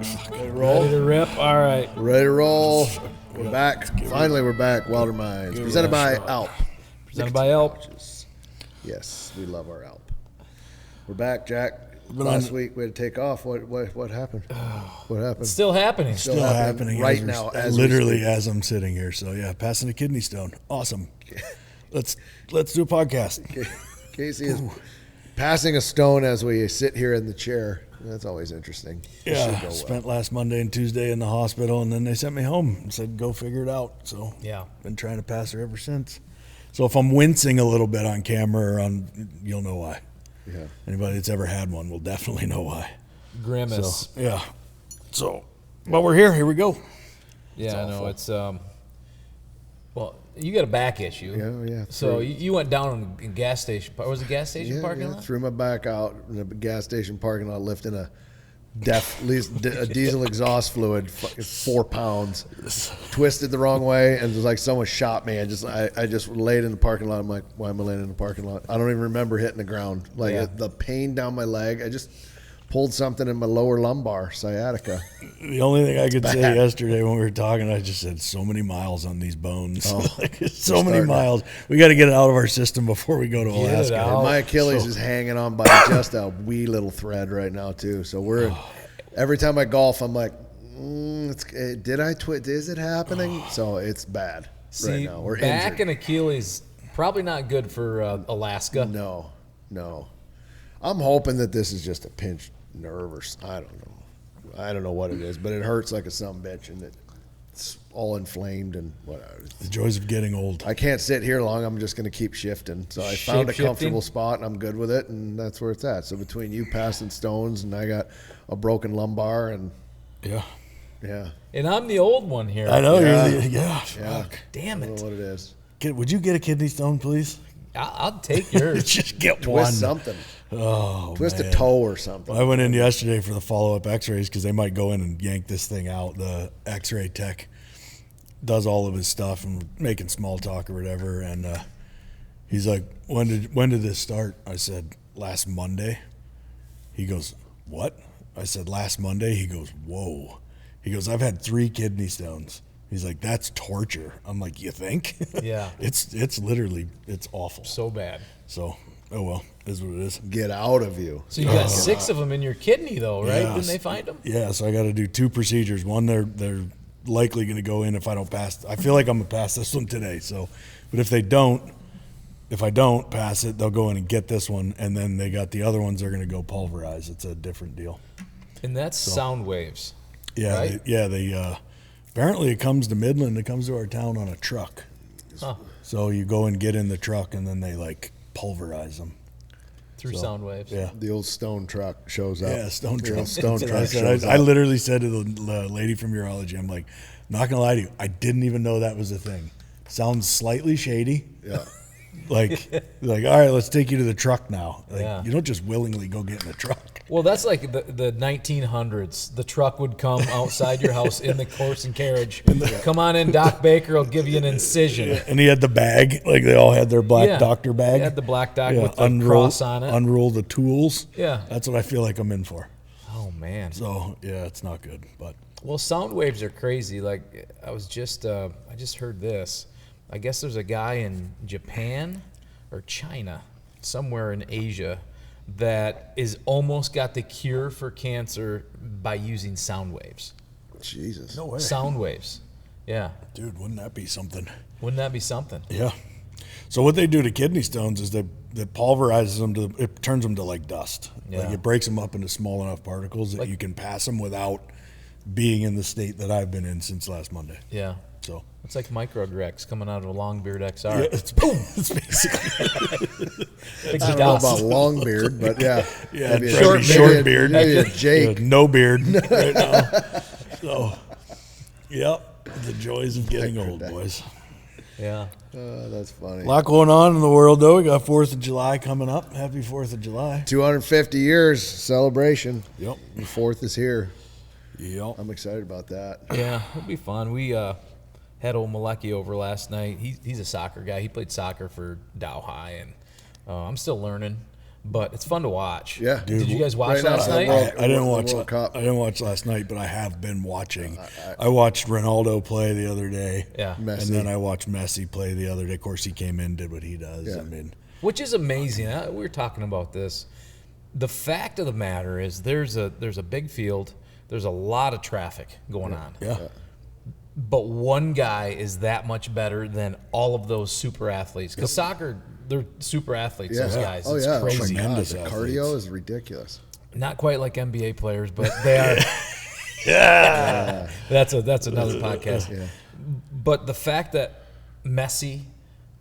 Ready to rip? All right. Ready to roll. We're back. Finally, we're back. Wilder Minds. Presented by Alp. Presented by Alp. Yes, we love our Alp. We're back, Jack. Last week we had to take off. What happened? What happened? It's still happening. Still happening right now. Literally as I'm sitting here. So yeah, passing a kidney stone. Awesome. Let's do a podcast. Casey is passing a stone as we sit here in the chair. That's always interesting. Yeah, spent last Monday and Tuesday in the hospital, and then they sent me home and said, go figure it out. So yeah, been trying to pass her ever since. So if I'm wincing a little bit on camera or you'll know why. Yeah. Anybody that's ever had one will definitely know why. Grimace. So, yeah. So, but we're here. Here we go. Yeah, I know. It's well, you got a back issue. Yeah. So you went down in gas station. Was it gas station parking lot? Threw my back out in a gas station parking lot, lifting a diesel exhaust fluid, 4 pounds, twisted the wrong way, and it was like someone shot me. I just laid in the parking lot. I'm like, why am I laying in the parking lot? I don't even remember hitting the ground. The pain down my leg. I just pulled something in my lower lumbar, sciatica. The only thing I could say yesterday when we were talking, I just said so many miles on these bones. So many miles. We got to get it out of our system before we go to Alaska. My Achilles is hanging on by just a wee little thread right now too. So every time I golf, I'm like, did I twist? Is it happening? So it's bad right now. We're back injured. and Achilles probably not good for Alaska. No. I'm hoping that this is just a pinched nerve or I don't know what it is, but it hurts like a sumbitch and it's all inflamed and whatever. The joys of getting old. I can't sit here long. I'm just going to keep shifting. So I found a comfortable spot and I'm good with it, and that's where it's at. So between you passing stones and I got a broken lumbar and yeah. And I'm the old one here. I know. Yeah. Fuck. Damn it. I don't know what it is. Would you get a kidney stone, please? I'll take yours. Just get Twist one. something. Oh, Twist man. a toe or something. I went in yesterday for the follow-up x-rays because they might go in and yank this thing out. The x-ray tech does all of his stuff and making small talk or whatever. And he's like, when did this start? I said, last Monday. He goes, what? I said, last Monday. He goes, whoa. He goes, I've had 3 kidney stones. He's like, that's torture. I'm like, you think? Yeah. It's literally, it's awful. So bad. So, oh well, is what it is. Get out of you. So you got 6 of them in your kidney, though, right? Yeah. Didn't they find them? Yeah, so I got to do 2 procedures. One, they're likely going to go in if I don't pass. I feel like I'm going to pass this one today. So, but if I don't pass it, they'll go in and get this one, and then they got the other ones they're going to go pulverize. It's a different deal. And that's sound waves. Yeah, right? they apparently it comes to Midland. It comes to our town on a truck. Huh. So you go and get in the truck, and then they pulverize them Through sound waves. Yeah. The old stone truck shows up. Yeah, stone truck. Stone truck shows I up. literally said to the lady from urology, I'm like, not gonna lie to you, I didn't even know that was a thing. Sounds slightly shady. Yeah. Like, all right, let's take you to the truck now. Yeah. You don't just willingly go get in the truck. Well, that's like the 1900s. The truck would come outside your house in the horse and carriage. Come on in, Doc Baker will give you an incision. And he had the bag, like they all had their black doctor bag. He had the black doc with the cross on it. Unroll the tools. Yeah. That's what I feel like I'm in for. Oh, man. So, yeah, it's not good. But Well, sound waves are crazy. Like, I just heard this. I guess there's a guy in Japan or China, somewhere in Asia, that is almost got the cure for cancer by using sound waves. Jesus. no way. Sound waves. Yeah. Dude, wouldn't that be something? Wouldn't that be something? Yeah. So what they do to kidney stones is that pulverizes them it turns them to like dust. Yeah. Like it breaks them up into small enough particles that you can pass them without being in the state that I've been in since last Monday. Yeah. So It's like microdrex coming out of a Longbeard XR. yeah, it's boom. It's basically Big I don't know dust. about long beard, but yeah. yeah, Maybe short beard. Maybe a Jake. No beard right now. So, yep, the joys of getting old, boys. Yeah. That's funny. A lot going on in the world, though. We got 4th of July coming up. Happy 4th of July. 250 years celebration. Yep. The 4th is here. Yep. I'm excited about that. Yeah, it'll be fun. We had old Malecki over last night. He's a soccer guy. He played soccer for Dow High, and I'm still learning. but it's fun to watch. Yeah. Did you guys watch Right now, last the night? World- I didn't the watch. World Cup. I didn't watch last night, but I have been watching. I watched Ronaldo play the other day. Yeah. Messi. And then I watched Messi play the other day. Of course, he came in, did what he does. Yeah. I mean, Which is amazing. We were talking about this. The fact of the matter is there's a big field. There's a lot of traffic going on. yeah. But one guy is that much better than all of those super athletes. Because soccer, they're super athletes, those guys. Oh, it's yeah. crazy. Oh, my God. Tremendous The athletes. cardio is ridiculous. Not quite like NBA players, but they are. Yeah. That's another podcast. Yeah. But the fact that Messi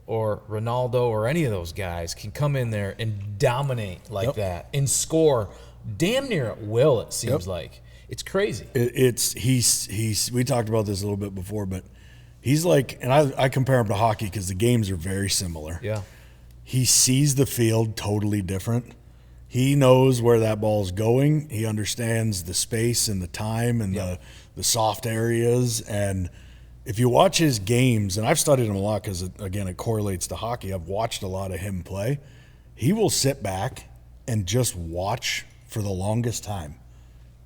or Ronaldo or any of those guys can come in there and dominate like that and score damn near at will, it seems like. It's crazy. He's we talked about this a little bit before, but he's like, and I compare him to hockey because the games are very similar. Yeah. He sees the field totally different. He knows where that ball's going. He understands the space and the time and the soft areas. And if you watch his games, and I've studied him a lot because, again, it correlates to hockey. I've watched a lot of him play. He will sit back and just watch for the longest time.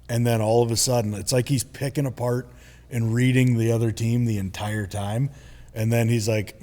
And then all of a sudden, it's like he's picking apart and reading the other team the entire time. And then he's like,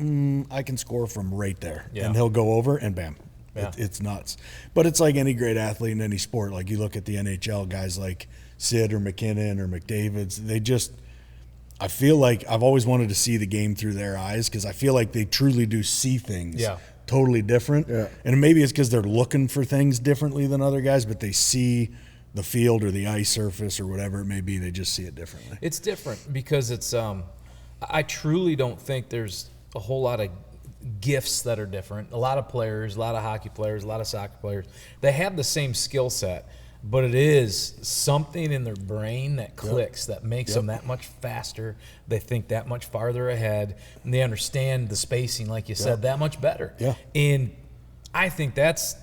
I can score from right there. Yeah. And he'll go over and bam. Yeah. It's nuts. But it's like any great athlete in any sport. Like you look at the NHL, guys like Sid or McKinnon or McDavid's, they just – I feel like I've always wanted to see the game through their eyes because I feel like they truly do see things totally different. Yeah. And maybe it's because they're looking for things differently than other guys, but they see – the field or the ice surface or whatever it may be, they just see it differently. It's different because it's I truly don't think there's a whole lot of gifts that are different. A lot of players, a lot of hockey players, a lot of soccer players, they have the same skill set, but it is something in their brain that clicks that makes them that much faster. They think that much farther ahead, and they understand the spacing, like you said, that much better. Yeah. And I think it's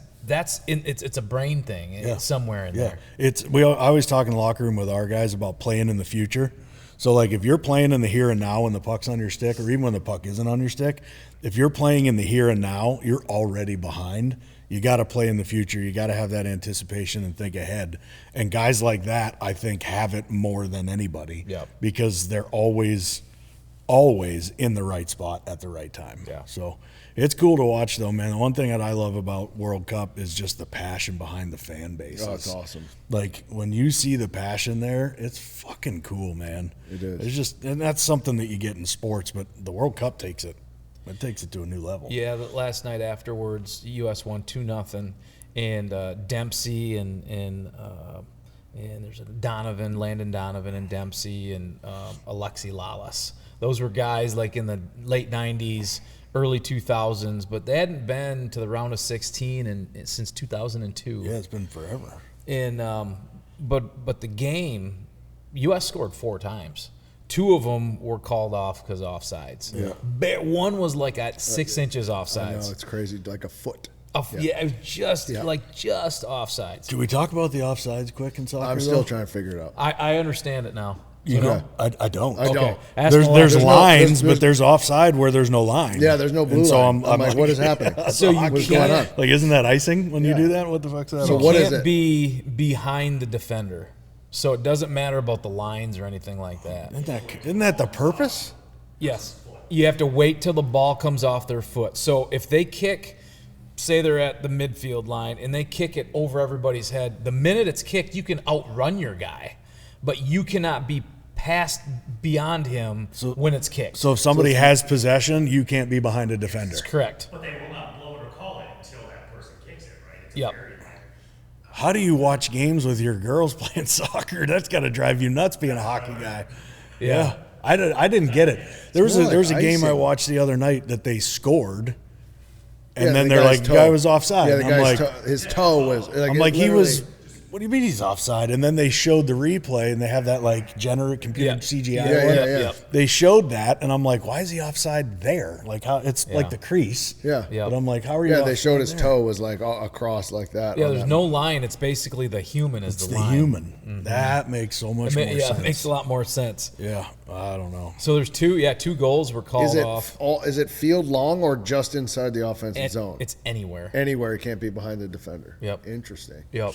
a brain thing. It's somewhere in there. I always talk in the locker room with our guys about playing in the future. So like if you're playing in the here and now when the puck's on your stick, or even when the puck isn't on your stick, if you're playing in the here and now, you're already behind. You got to play in the future. You got to have that anticipation and think ahead. And guys like that, I think, have it more than anybody because they're always in the right spot at the right time. Yeah. So it's cool to watch, though, man. The one thing that I love about World Cup is just the passion behind the fan bases. Oh, it's awesome. Like, when you see the passion there, it's fucking cool, man. It is. It's just, and that's something that you get in sports, but the World Cup takes it. It takes it to a new level. Yeah, last night afterwards, U.S. won 2-0, and Dempsey and there's Landon Donovan and Dempsey and Alexi Lalas. Those were guys like in the late 90s, early 2000s, but they hadn't been to the round of 16 since 2002. Yeah, it's been forever. And but the game, U.S. scored 4 times. 2 of them were called off because of offsides. Yeah. One was like at 6 inches offsides. I know, it's crazy, like a foot. It was just just offsides. Can we talk about the offsides quick in soccer? I'm still trying to figure it out. I understand it now. You know, I don't. I don't. Ask There's Malone. lines, but there's offside where there's no line. Yeah, there's no blue And so line. I'm like, what is happening? So you What's going on? can't Like, isn't that icing when you do that? What the fuck's that? So about? what is can't it? be behind the defender. So it doesn't matter about the lines or anything like that. Isn't that the purpose? Yes. You have to wait till the ball comes off their foot. So if they kick, say they're at the midfield line, and they kick it over everybody's head, the minute it's kicked, you can outrun your guy. But you cannot be passed beyond him when it's kicked. So if somebody has possession, you can't be behind a defender. That's correct. But they will not blow it or call it until that person kicks it, right? It's Yep. very, How do you watch games with your girls playing soccer? That's got to drive you nuts being a hockey guy. Yeah. I didn't get it. There was more a like game I icing. watched the other night that they scored, and Yeah, then the they're guy's like, toe. the guy was offside. Yeah, the And I'm guy's like, his toe was. Like, I'm it like, he literally- was. What do you mean he's offside? And then they showed the replay, and they have that like generated computer CGI Yeah, one. yeah. They showed that, and I'm like, why is he offside there? Like how it's like the crease. Yeah. Yeah. But I'm like, how are you? Yeah, they offside showed his there? toe was like across like that. Yeah, on there's that. no line. It's basically the human is It's the the line. human. That makes so much more Yeah, sense. it makes a lot more sense. Yeah. I don't know. So there's two goals were called off. Is it field long or just inside the offensive zone? It's anywhere. Anywhere. It can't be behind the defender. Yep. Interesting. Yep.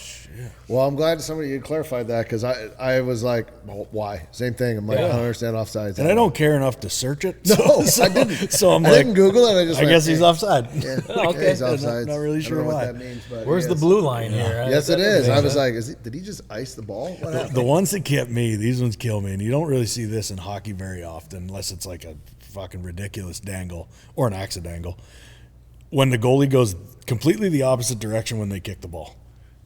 Well, I'm glad somebody you clarified that because I was like, well, why? Same thing. I'm like, I don't understand offsides. And I don't care enough to search it. No, so, I didn't. So I'm I like, didn't Google it. I guess he's offside. Yeah, Okay. he's offsides. Not really sure I don't know why. what that means, but Where's he the is. blue line here? Yes, it is. I was like, like, did he just ice the ball? What happened? The ones that get me, these ones kill me, and you don't really see this in hockey very often, unless it's like a fucking ridiculous dangle or an accidental. When the goalie goes completely the opposite direction when they kick the ball.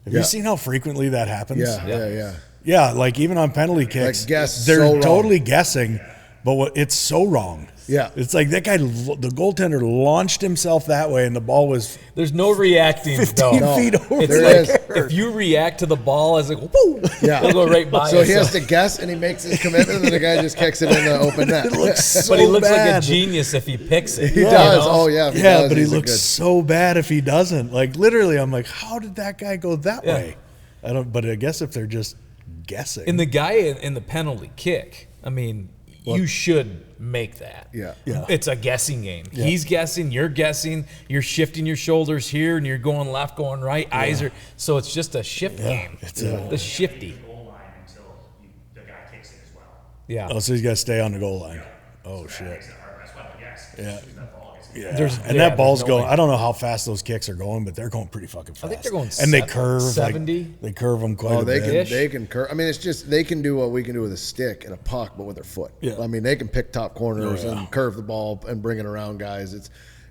Have you seen how frequently that happens? Yeah. Yeah, like even on penalty kicks, guess they're so wrong. totally guessing, but it's so wrong. Yeah. It's like that guy, the goaltender launched himself that way, and the ball was there's no reacting. 15 though. feet over. It's There like is. if you react to the ball as like woo, Yeah. it'll go right by. So us. he has to guess, and he makes his commitment, and then the guy just kicks it in the open net. It looks so but he looks like a bad. genius if he picks it. He you does. know? Oh, yeah. If he Yeah, does, but he he's a looks good- so bad if he doesn't. Like literally, I'm like, how did that guy go that Yeah. way? I don't. But I guess if they're just guessing, And the guy in the penalty kick, I mean, you should make that. Yeah. It's a guessing game. Yeah. He's guessing, you're guessing, you're shifting your shoulders here and you're going left, going right. Eyes are so it's just a shift game. It's the shifty. Goal line until the guy kicks it as well. Yeah. oh, so he's got to stay on the goal line. Oh That shit. makes it hard. That's why I guess. Yeah. As soon as that ball gets Yeah, There's- and yeah, that ball's there's no going. way. I don't know how fast those kicks are going, but they're going pretty fucking fast. I think they're going and they 70. curve 70. Like, they curve them quite Oh, a they bit. can they can curve. I mean, it's just they can do what we can do with a stick and a puck, but with their foot. Yeah. I mean, they can pick top corners Oh, yeah. and curve the ball and bring it around guys.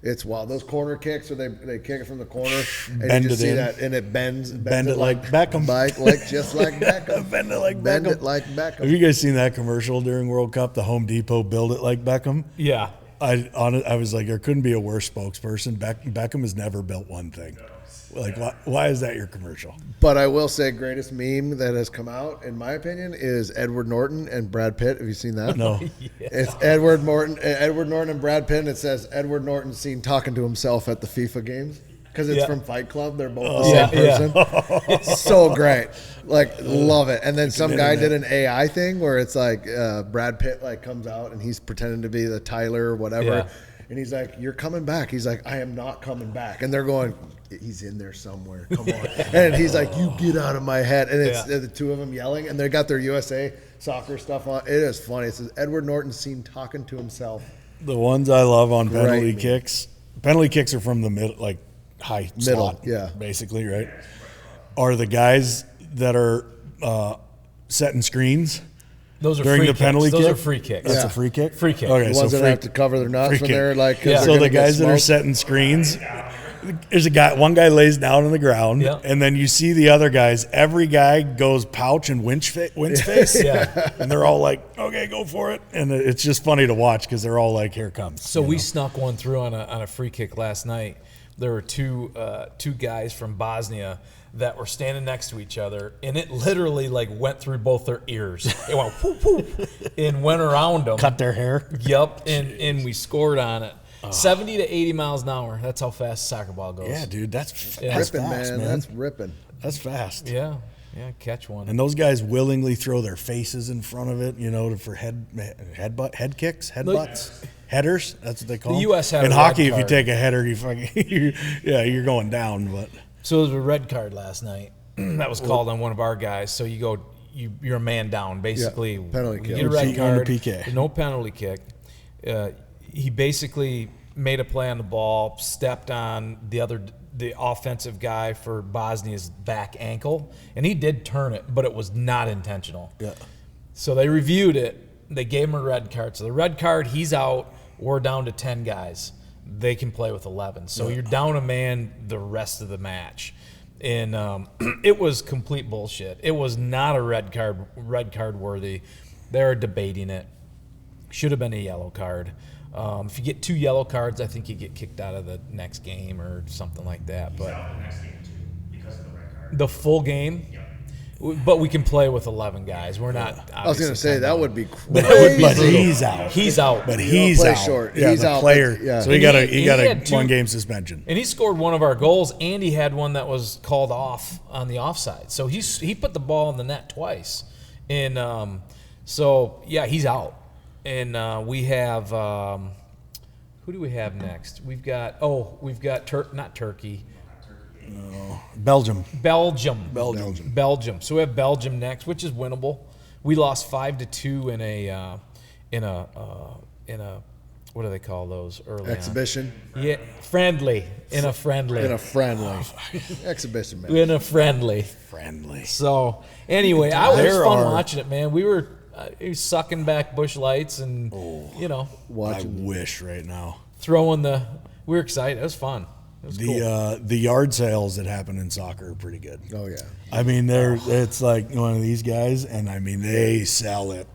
It's wild. Those corner kicks where they kick it from the corner and Bend you just it see in. that and it bends Bend it like Beckham. like just like Beckham. Bend it like Bend Beckham. it like Have Beckham. you guys seen that commercial during World Cup? The Home Depot build it like Beckham. Yeah. I was like, there couldn't be a worse spokesperson. Beckham has never built one thing. Like, why is that your commercial? But I will say, greatest meme that has come out, in my opinion, is Edward Norton and Brad Pitt. Have you seen that? No. It's Edward Norton and Brad Pitt. And it says Edward Norton seen talking to himself at the FIFA games because it's Yeah. from Fight Club. They're both the same Yeah. person. So great, like love it. And then some guy did an AI thing where it's like Brad Pitt like comes out and he's pretending to be the Tyler or whatever. Yeah. And he's like, "You're coming back." He's like, "I am not coming back." And they're going, "He's in there somewhere. Come on." And he's like, "You get out of my head." And it's the two of them yelling, and they got their USA soccer stuff on. It is funny. It says Edward Norton seen talking to himself. The ones I love on penalty Right. kicks. Penalty kicks are from the middle, like high Middle, slot, yeah. basically, right? Are the guys that are setting screens Those are during free the penalty kicks. kick? Those are free kicks. That's Yeah. a free kick. Free kick. Okay, The so ones that free, have to cover their nuts free when kick. they're like, 'cause Yeah. they're So gonna the get guys that are smoked. setting screens, there's a guy. One guy lays down on the ground, Yeah. and then you see the other guys. Every guy goes pouch and winch face, Yeah. and they're all like, "Okay, go for it." And it's just funny to watch because they're all like, "Here it comes." So you we know? snuck one through on a free kick last night. There were two guys from Bosnia that were standing next to each other, and it literally like went through both their ears. It went whoop, whoop, and went around them. cut their hair. Yep, and we scored on it. 70 to 80 miles an hour. That's how fast a soccer ball goes. Yeah, dude, that's Yeah. that's ripping, fast, man. man. That's ripping. That's fast. Yeah, catch one. And those guys willingly throw their faces in front of it, you know, for head kicks, headbutts, headers. That's what they call The them. US had in a hockey. red If you card. take a header, you fucking you're going down. But So there was a red card last night that was called on one of our guys. So you go, you're a man down, basically. Yeah, penalty You kick. get a red On the card. PK. No penalty kick. He basically made a play on the ball, stepped on the offensive guy for Bosnia's back ankle, and he did turn it, but it was not intentional. yeah, So they reviewed it. They gave him a red card. So the red card, he's out. We're down to 10 guys. They can play with 11. So you're down a man the rest of the match. And it was complete bullshit. It was not a red card worthy. They're debating it. Should have been a yellow card. If you get 2 yellow cards, I think you get kicked out of the next game or something like that. But Out the next game too because of the red card. the full game, but we can play with 11 guys. We're not. I was going to say that would be crazy. but he's out. He's out. But he's play out. short. Yeah, He's the out, player. but- yeah. So he And got a he- he got he a had 2 1-game suspension. And he scored one of our goals, and he had one that was called off on the offside. So he put the ball in the net twice. And so, yeah, he's out. we have who do we have next? We've got not Turkey. Belgium. Belgium. So we have Belgium next, which is winnable. We lost 5-2 in a what do they call those early Exhibition. On? Yeah, friendly. In a friendly. Exhibition match. In a friendly. So anyway, it was fun watching it, man. We were sucking back Busch Lights and Watching. I wish right now. We were excited. It was fun. It was cool. The yard sales that happen in soccer are pretty good. Oh yeah. I mean, it's like one of these guys, and I mean they sell it.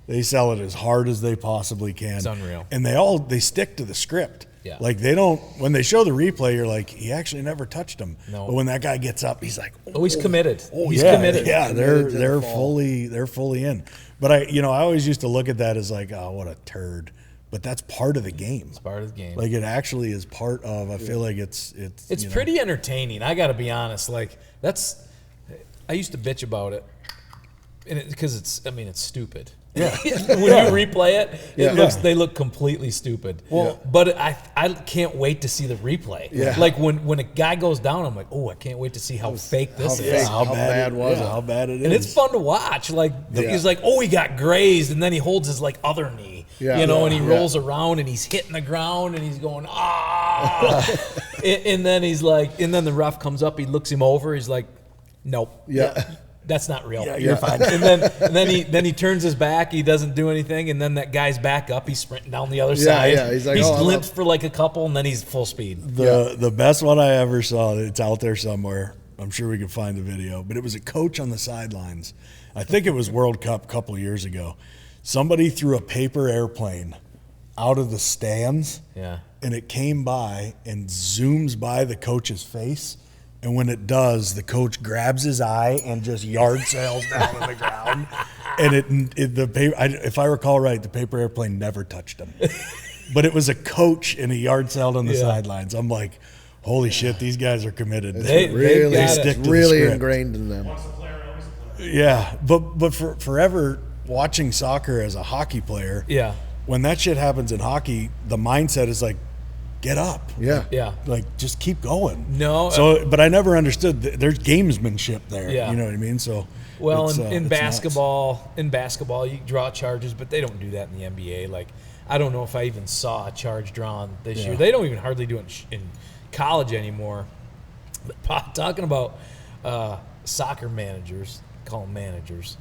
They sell it as hard as they possibly can. It's unreal. And they stick to the script. Yeah. Like they don't, when they show the replay, you're like, he actually never touched him. No. But when that guy gets up, he's like, he's committed. He's yeah, committed. Yeah, they're fully in. But I always used to look at that as like, oh, what a turd. But that's part of the game. It's part of the game. Like it actually is part of. I feel like it's pretty entertaining. I got to be honest. Like I used to bitch about it, and because it's stupid. Yeah. When you replay it, they look completely stupid. Well, but I can't wait to see the replay. Yeah. Like when a guy goes down, I'm like, oh, I can't wait to see how fake this is. How bad was it? How bad it is. And it's fun to watch. Like he's like, oh, he got grazed, and then he holds his like other knee, and he rolls around and he's hitting the ground and he's going and then he's like, and then the ref comes up, he looks him over, he's like, nope. Yeah. That's not real. Yeah, you're fine. And then he turns his back. He doesn't do anything. And then that guy's back up. He's sprinting down the other side. Yeah. He's like, glimpsed for like a couple, and then he's full speed. The best one I ever saw. It's out there somewhere. I'm sure we can find the video. But it was a coach on the sidelines. I think it was World Cup a couple years ago. Somebody threw a paper airplane out of the stands. Yeah. And it came by and zooms by the coach's face. And when it does, the coach grabs his eye and just yard sails down on the ground. And if I recall right, the paper airplane never touched him. But it was a coach and a yard sailed on the sidelines. I'm like, holy shit, these guys are committed. They stick to the really script. ingrained in them. Once a player, always a player. Yeah, but for forever watching soccer as a hockey player, when that shit happens in hockey, the mindset is like, get up. Yeah. Like, just keep going. No. So, but I never understood. There's gamesmanship there. Yeah. You know what I mean? So, well, in it's basketball, you draw charges, but they don't do that in the NBA. Like, I don't know if I even saw a charge drawn this year. They don't even hardly do it in college anymore. But talking about soccer managers, call them managers.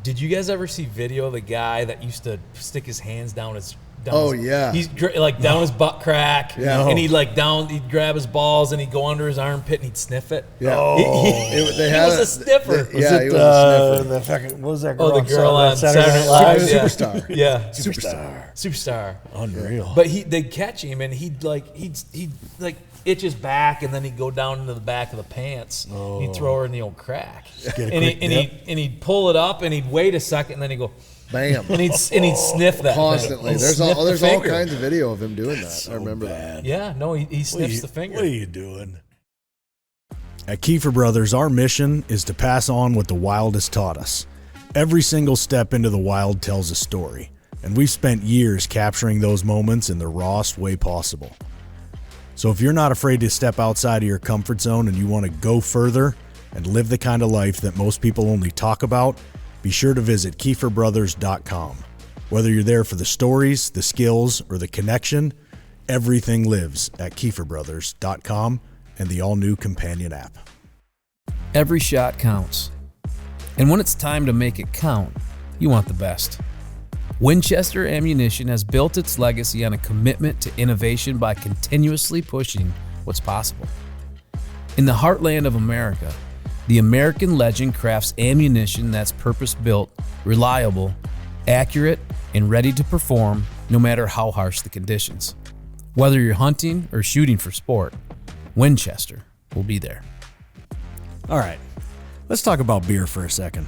Did you guys ever see video of the guy that used to stick his hands down his? He's like down his butt crack, and he'd grab his balls and he'd go under his armpit and he'd sniff it. Yeah, he was a sniffer. He was a sniffer. The fucking, what was that girl? Oh, the girl on Saturday Night Live, Superstar. Yeah, Superstar. Unreal. But they'd catch him and he'd itch his back and then he'd go down into the back of the pants. And he'd throw her in the old crack, and he'd pull it up and he'd wait a second and then he'd go. Bam. And he'd sniff that constantly. Thing. There's all kinds of video of him doing that. I remember that. Yeah, no, he sniffs the finger. What are you doing? At Keefer Brothers, our mission is to pass on what the wild has taught us. Every single step into the wild tells a story, and we've spent years capturing those moments in the rawest way possible. So if you're not afraid to step outside of your comfort zone and you want to go further and live the kind of life that most people only talk about, be sure to visit KeeferBrothers.com. Whether you're there for the stories, the skills, or the connection, everything lives at KeeferBrothers.com and the all-new companion app. Every shot counts. And when it's time to make it count, you want the best. Winchester Ammunition has built its legacy on a commitment to innovation by continuously pushing what's possible. In the heartland of America, the American legend crafts ammunition that's purpose-built, reliable, accurate, and ready to perform no matter how harsh the conditions. Whether you're hunting or shooting for sport, Winchester will be there. All right, let's talk about beer for a second.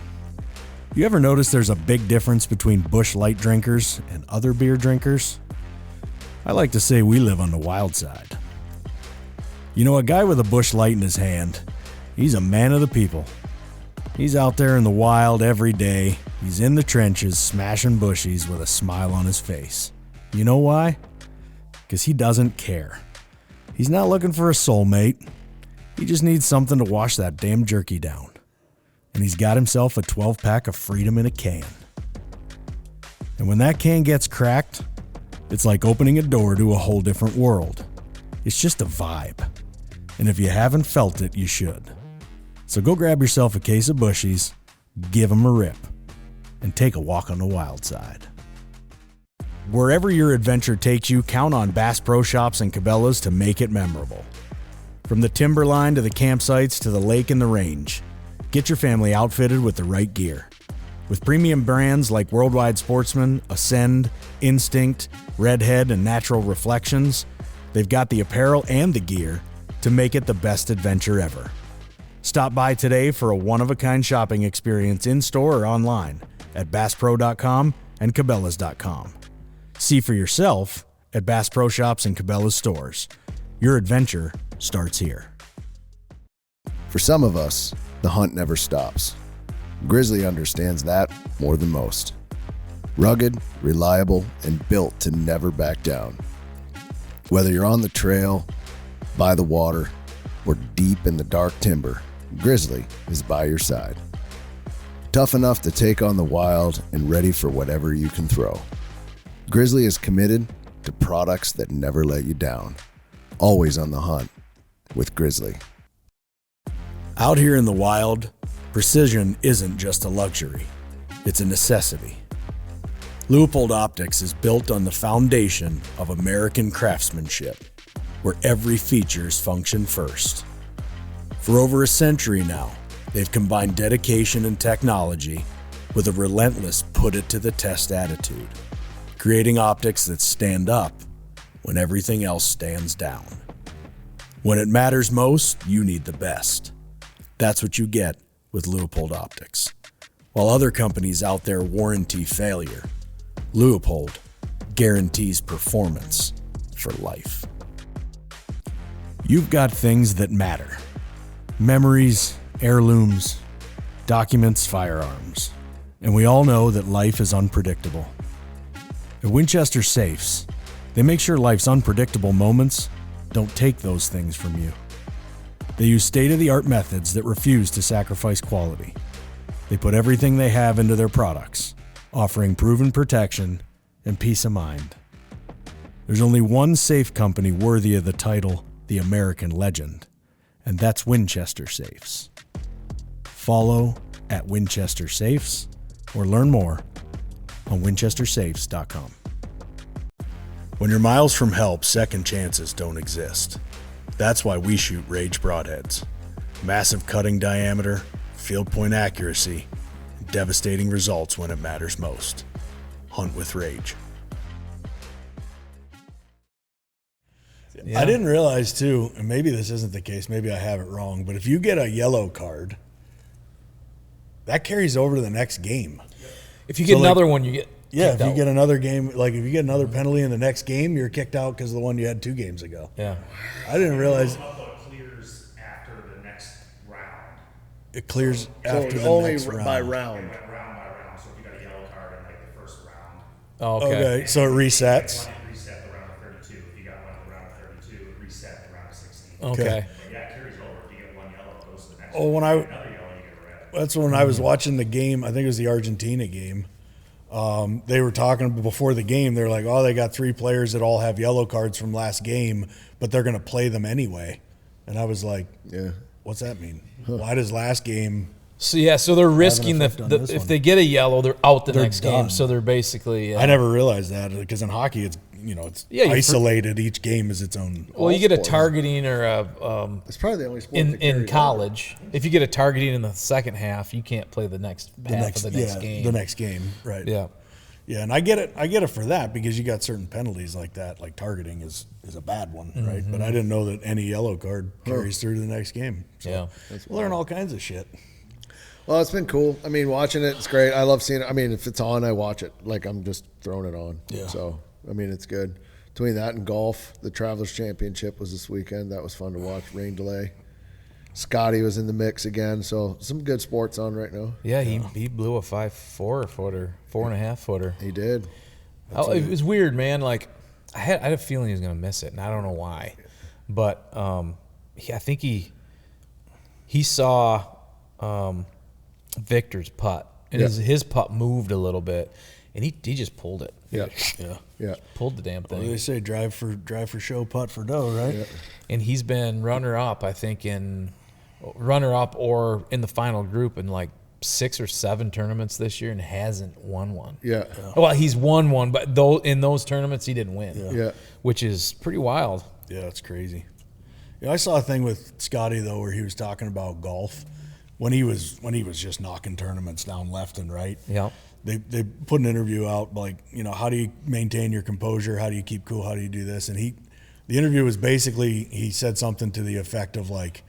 You ever notice there's a big difference between Busch Light drinkers and other beer drinkers? I like to say we live on the wild side. You know, a guy with a Busch Light in his hand, he's a man of the people. He's out there in the wild every day. He's in the trenches smashing bushies with a smile on his face. You know why? Because he doesn't care. He's not looking for a soulmate. He just needs something to wash that damn jerky down. And he's got himself a 12-pack of Freedom in a can. And when that can gets cracked, it's like opening a door to a whole different world. It's just a vibe. And if you haven't felt it, you should. So go grab yourself a case of bushies, give them a rip, and take a walk on the wild side. Wherever your adventure takes you, count on Bass Pro Shops and Cabela's to make it memorable. From the timberline to the campsites to the lake and the range, get your family outfitted with the right gear. With premium brands like Worldwide Sportsman, Ascend, Instinct, Redhead, and Natural Reflections, they've got the apparel and the gear to make it the best adventure ever. Stop by today for a one-of-a-kind shopping experience in-store or online at BassPro.com and Cabela's.com. See for yourself at Bass Pro Shops and Cabela's stores. Your adventure starts here. For some of us, the hunt never stops. Grizzly understands that more than most. Rugged, reliable, and built to never back down. Whether you're on the trail, by the water, or deep in the dark timber, Grizzly is by your side. Tough enough to take on the wild and ready for whatever you can throw. Grizzly is committed to products that never let you down. Always on the hunt with Grizzly. Out here in the wild, precision isn't just a luxury, it's a necessity. Leupold Optics is built on the foundation of American craftsmanship, where every features function first. For over a century now, they've combined dedication and technology with a relentless put-it-to-the-test attitude, creating optics that stand up when everything else stands down. When it matters most, you need the best. That's what you get with Leupold Optics. While other companies out there warranty failure, Leupold guarantees performance for life. You've got things that matter. Memories, heirlooms, documents, firearms. And we all know that life is unpredictable. At Winchester Safes, they make sure life's unpredictable moments don't take those things from you. They use state-of-the-art methods that refuse to sacrifice quality. They put everything they have into their products, offering proven protection and peace of mind. There's only one safe company worthy of the title, the American Legend, and that's Winchester Safes. Follow at Winchester Safes or learn more on winchestersafes.com. When you're miles from help, second chances don't exist. That's why we shoot Rage broadheads. Massive cutting diameter, field point accuracy, and devastating results when it matters most. Hunt with Rage. Yeah. I didn't realize too, and maybe this isn't the case, maybe I have it wrong, but if you get a yellow card, that carries over to the next game. If you get So, another one, you get Yeah, kicked if you out. get another game, like if you get another penalty in the next game, you're kicked out because of the one you had 2 games ago. Yeah. I didn't realize Upload clears after the next round. it clears So after it's the only next by round. It round. went round by round, so if you got a yellow card in like the first round, Oh, okay. Okay, so it resets. one, it reset the round of 32. If you got one at the round of 32, it reset the round of 16. Okay. But yeah, it carries over. If you get one yellow, it goes to the next Oh, one. when I- If you get another yellow, you get a red. That's when I was watching the game. I think it was the Argentina game. They were talking before the game. They're like, "Oh, they got 3 players that all have yellow cards from last game, but they're going to play them anyway." And I was like, Yeah. "What's that mean? Why does last game?" So yeah, so they're risking effect on the this if one. they get a yellow, they're out the They're next done. game. So they're basically. I never realized that because in hockey, it's it's Yeah, you isolated. Each game is its own. Well, you get a sports. targeting or a It's probably the only sport in that carries in over. college. If you get a targeting in the second half, you can't play the next half of the next game. The next game, right? Yeah. Yeah, and I get it for that because you got certain penalties like that, like targeting is a bad one, right? But I didn't know that any yellow card carries through to the next game. So Yeah. we learn all kinds of shit. Well, it's been cool. I mean, watching it, it's great. I love seeing it. I mean, if it's on, I watch it. Like, I'm just throwing it on. Yeah. So, I mean, it's good. Between that and golf, the Travelers Championship was this weekend. That was fun to watch. Rain delay. Scotty was in the mix again. So some good sports on right now. Yeah, he blew a 5.4 footer, 4.5 footer. He did. It was weird, man. Like I had a feeling he was gonna miss it, and I don't know why. But I think he saw Victor's putt, and his putt moved a little bit, and he just pulled it. Yeah. Pulled the damn thing. Well, they say drive for show, putt for dough, right? Yeah. And he's been runner-up, I think, runner-up or in the final group in like 6 or 7 tournaments this year and hasn't won one. Yeah. Well, he's won one, but in those tournaments he didn't win. Yeah. Which is pretty wild. Yeah, it's crazy. Yeah, I saw a thing with Scotty though where he was talking about golf when he was just knocking tournaments down left and right. Yeah. They put an interview out like, how do you maintain your composure? How do you keep cool? How do you do this? And the interview was basically, he said something to the effect of like,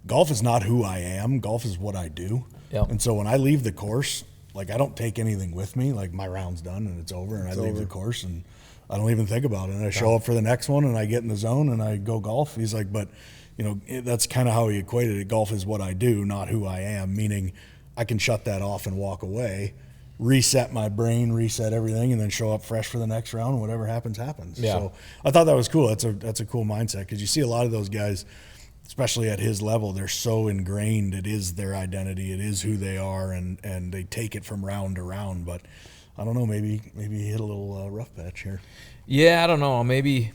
golf is not who I am. Golf is what I do. Yep. And so when I leave the course, like I don't take anything with me. Like my round's done and it's over, and I leave the course and I don't even think about it. And I show up for the next one and I get in the zone and I go golf. He's like, but that's kind of how he equated it. Golf is what I do, not who I am. Meaning, I can shut that off and walk away, reset my brain, reset everything, and then show up fresh for the next round. And whatever happens, happens. Yeah. So I thought that was cool. That's a cool mindset because you see a lot of those guys, especially at his level, they're so ingrained. It is their identity. It is who they are, and they take it from round to round. But I don't know. Maybe he hit a little rough patch here. Yeah, I don't know. Maybe.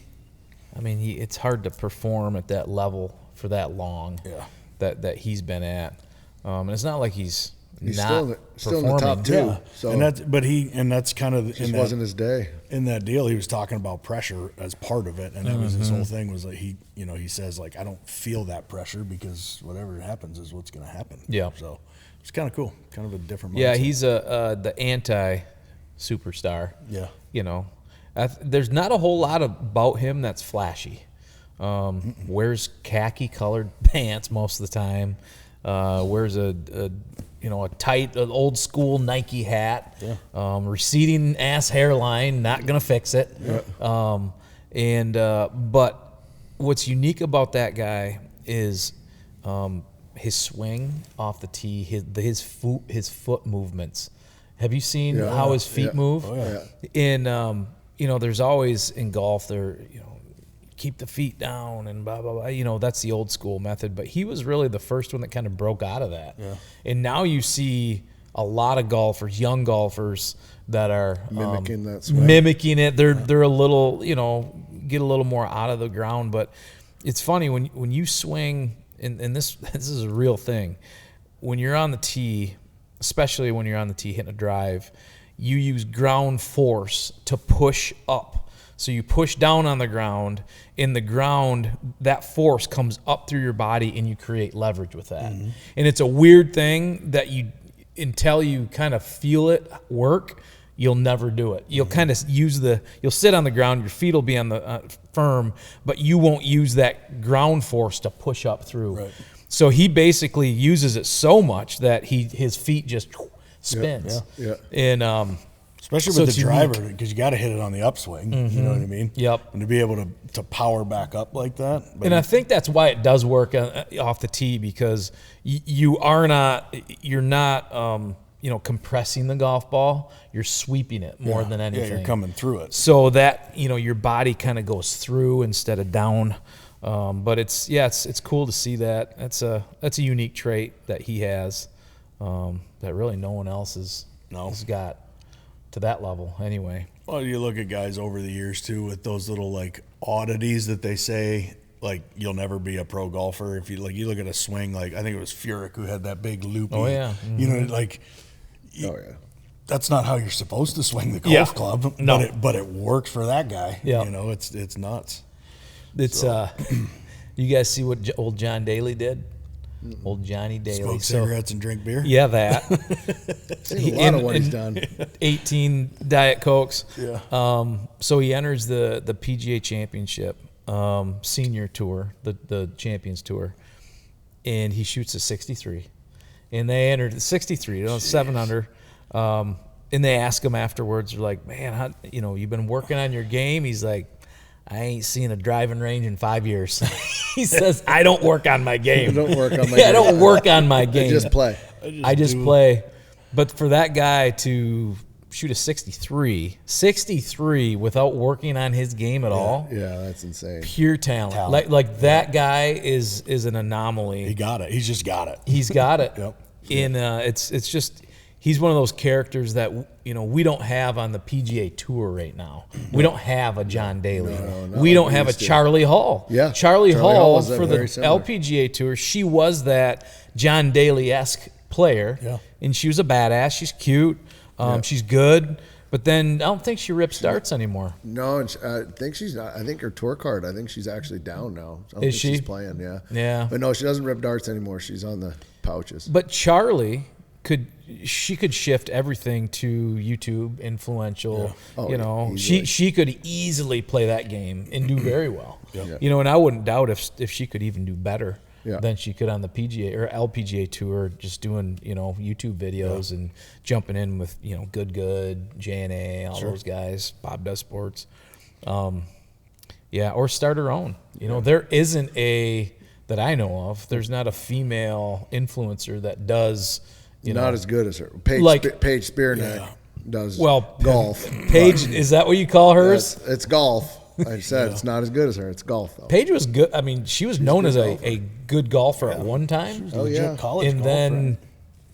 I mean, it's hard to perform at that level for that long. Yeah. That he's been at, and it's not like he's still performing. in the top 2. Yeah. So That's kind of just wasn't his day. In that deal, he was talking about pressure as part of it, and that was his whole thing. Was like he says like, I don't feel that pressure because whatever happens is what's going to happen. Yeah. So it's kind of cool, kind of a different. Yeah, mindset. he's the anti superstar. Yeah. There's not a whole lot about him that's flashy. Wears khaki colored pants most of the time. Wears a tight old school Nike hat. Yeah. Receding ass hairline, not gonna fix it. Yeah. But what's unique about that guy is his swing off the tee, his foot movements. Have you seen how his feet move? Oh, yeah. And there's always in golf keep the feet down and blah blah blah. That's the old school method. But he was really the first one that kind of broke out of that. Yeah. And now you see a lot of golfers, young golfers, that are mimicking that swing. Mimicking it. They're a little get a little more out of the ground. But it's funny when you swing, and this is a real thing. When you're on the tee, especially when you're on the tee hitting a drive, you use ground force to push up. So you push down on the ground. In the ground, that force comes up through your body, and you create leverage with that. Mm-hmm. And it's a weird thing that until you kind of feel it work, you'll never do it. You'll kind of you'll sit on the ground, your feet will be on the firm, but you won't use that ground force to push up through. Right. So he basically uses it so much that his feet just spins. Yeah. And especially with the driver, because you got to hit it on the upswing. Mm-hmm. You know what I mean? Yep. And to be able to power back up like that. And I think that's why it does work off the tee, because you're not compressing the golf ball. You're sweeping it more than anything. Yeah, you're coming through it. So that your body kind of goes through instead of down. But it's cool to see that. That's a unique trait that he has that really no one else has got to that level anyway. Well, you look at guys over the years too with those little like oddities that they say, like you'll never be a pro golfer if you look at a swing, like I think it was Furyk who had that big loopy. Oh yeah. Mm-hmm. That's not how you're supposed to swing the golf club. No. But it worked for that guy. Yeah. It's nuts. It's you guys see what old John Daly did? Old Johnny Daly. Smoke cigarettes and drink beer. Yeah, that. A lot of what he's done. 18 Diet Cokes. Yeah. So he enters the PGA Championship senior tour, the Champions Tour, and he shoots a 63. And they entered the 63, 7 under. And they ask him afterwards, they're like, man, you've been working on your game? He's like, I ain't seen a driving range in 5 years. He says, I don't work on my game. I don't work on my Yeah, I game. don't work on my game. I just play. I just play. But for that guy to shoot a 63 without working on his game at all, Yeah, that's insane. pure talent. Like that guy is an anomaly. He got it. He's just got it. He's got it. Yep. It's just he's one of those characters that we don't have on the PGA Tour right now. We don't have a John Daly. We don't have a Charlie Hall. Yeah, Charlie Hall Hall is for the very similar. LPGA Tour. She was that John Daly-esque player, and she was a badass. She's cute. She's good. But then I don't think she rips darts anymore. No, and I think she's not. I think her tour card. I think she's actually down now. I don't Is think she? She's playing. Yeah. Yeah. But no, she doesn't rip darts anymore. She's on the pouches. But Charlie could shift everything to YouTube, influential. Oh, she could easily play that game and do very well. And I wouldn't doubt if she could even do better than she could on the PGA or LPGA Tour, just doing YouTube videos and jumping in with Good, J&A, all those guys. Bob Does Sports, or start her own. There isn't that I know of. There's not a female influencer that does. Not as good as her. Paige Spearneck does golf. Paige, is that what you call hers? It's golf. I said it's not as good as her. It's golf, though. Paige was good. I mean, she was known as a good golfer at one time. Oh, yeah. College And golfer. then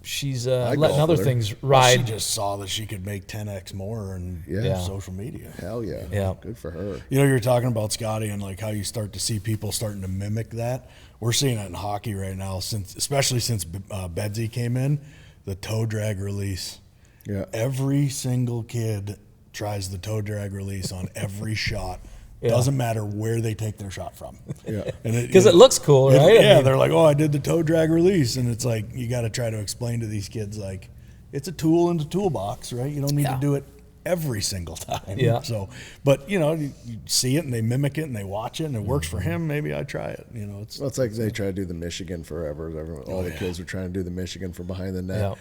she's letting golf other with her. things She ride. just saw that she could make 10x more in social media. Hell yeah. Yeah. Good for her. You're talking about Scotty and like how you start to see people starting to mimic that. We're seeing it in hockey right now, especially since Bedsy came in, the toe drag release. Yeah. Every single kid tries the toe drag release on every shot. Doesn't matter where they take their shot from. Yeah. Because it looks cool, right? Yeah, they're like, I did the toe drag release. And it's like, you got to try to explain to these kids, like, it's a tool in the toolbox, right? You don't need to do it every single time. Yeah. So, but, you see it and they mimic it and they watch it and it works for him. Maybe I try it. It's like they try to do the Michigan forever. All the kids were trying to do the Michigan from behind the net. Yeah.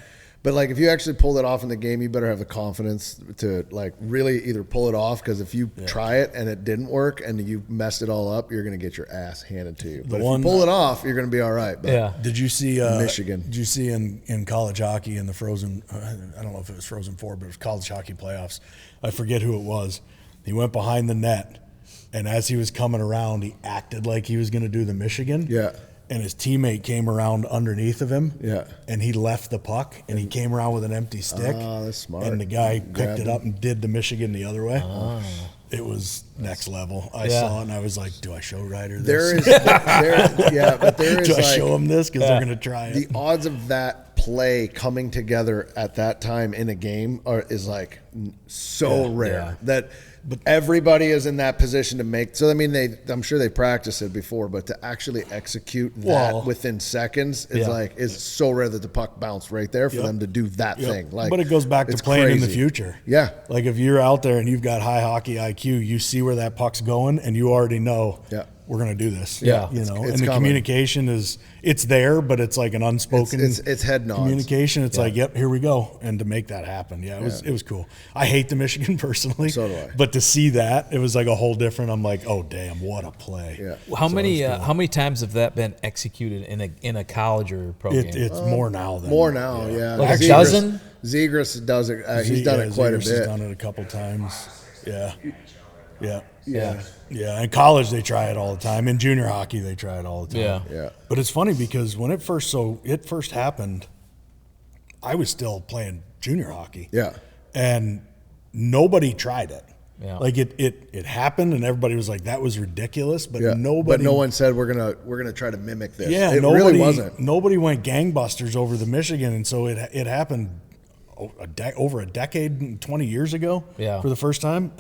But like, if you actually pull it off in the game, you better have the confidence to like really either pull it off. Because if you try it and it didn't work and you messed it all up, you're going to get your ass handed to you. But if you pull it off, you're going to be all right. But Did you see Michigan? Did you see in college hockey in the Frozen? I don't know if it was Frozen Four, but it was college hockey playoffs. I forget who it was. He went behind the net, and as he was coming around, he acted like he was going to do the Michigan. Yeah. And his teammate came around underneath of him. Yeah. And he left the puck, and he came around with an empty stick. Oh, that's smart. And the guy Grabbed picked it up him. and did the Michigan the other way. It was next level. I saw it, and I was like, do I show Ryder this? But there is Do I like, show him this? Because they're going to try it. the odds of that play coming together at that time in a game is like so rare that everybody is in that position to make. So I mean, I'm sure they practiced it before, but to actually execute that within seconds is so rare that the puck bounced right there for them to do that thing. Like, but it goes back to it's playing in the crazy. future. Yeah. Like if you're out there and you've got high hockey IQ, you see where that puck's going, and you already know. We're going to do this. Yeah. It's it's the coming. communication it's there, but it's like an unspoken It's head nods. communication. It's like, yep, here we go. And to make that happen. Yeah, it was cool. I hate the Michigan personally. So do I. But to see that, it was like a whole different, I'm like, oh damn, what a play. Yeah. How many times have that been executed in a college or pro game? It's more now than More now, yeah. Like a dozen? Zegras does it. He's done it quite a Zegras bit. has done it a couple times. Yeah, in college they try it all the time. In junior hockey they try it all the time. Yeah. But it's funny because when it first happened, I was still playing junior hockey. Yeah. And nobody tried it. Yeah. Like it happened and everybody was like, that was ridiculous, but Yeah. nobody. But no one said we're gonna try to mimic this. Yeah, it nobody, really wasn't. Nobody went gangbusters over the Michigan, and so it happened over a decade and 20 years ago for the first time,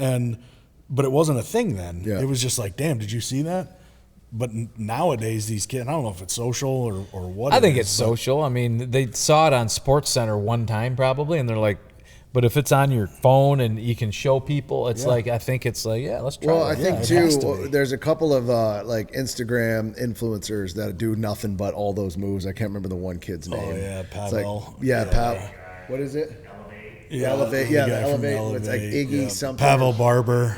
but it wasn't a thing then. Yeah. It was just like, damn, did you see that? But nowadays, these kids, I don't know if it's social or what. I think it it's is, but social. I mean, they saw it on Sports Center one time probably, and they're like, but if it's on your phone and you can show people, it's like, I think it's like, let's try Well, it. I think it has to too. be. There's a couple of like Instagram influencers that do nothing but all those moves. I can't remember the one kid's name. yeah, It's Pavel. like, Pavel. What is it? Elevate. Yeah, the the guy from Elevate. It's like Iggy something. Pavel Barber.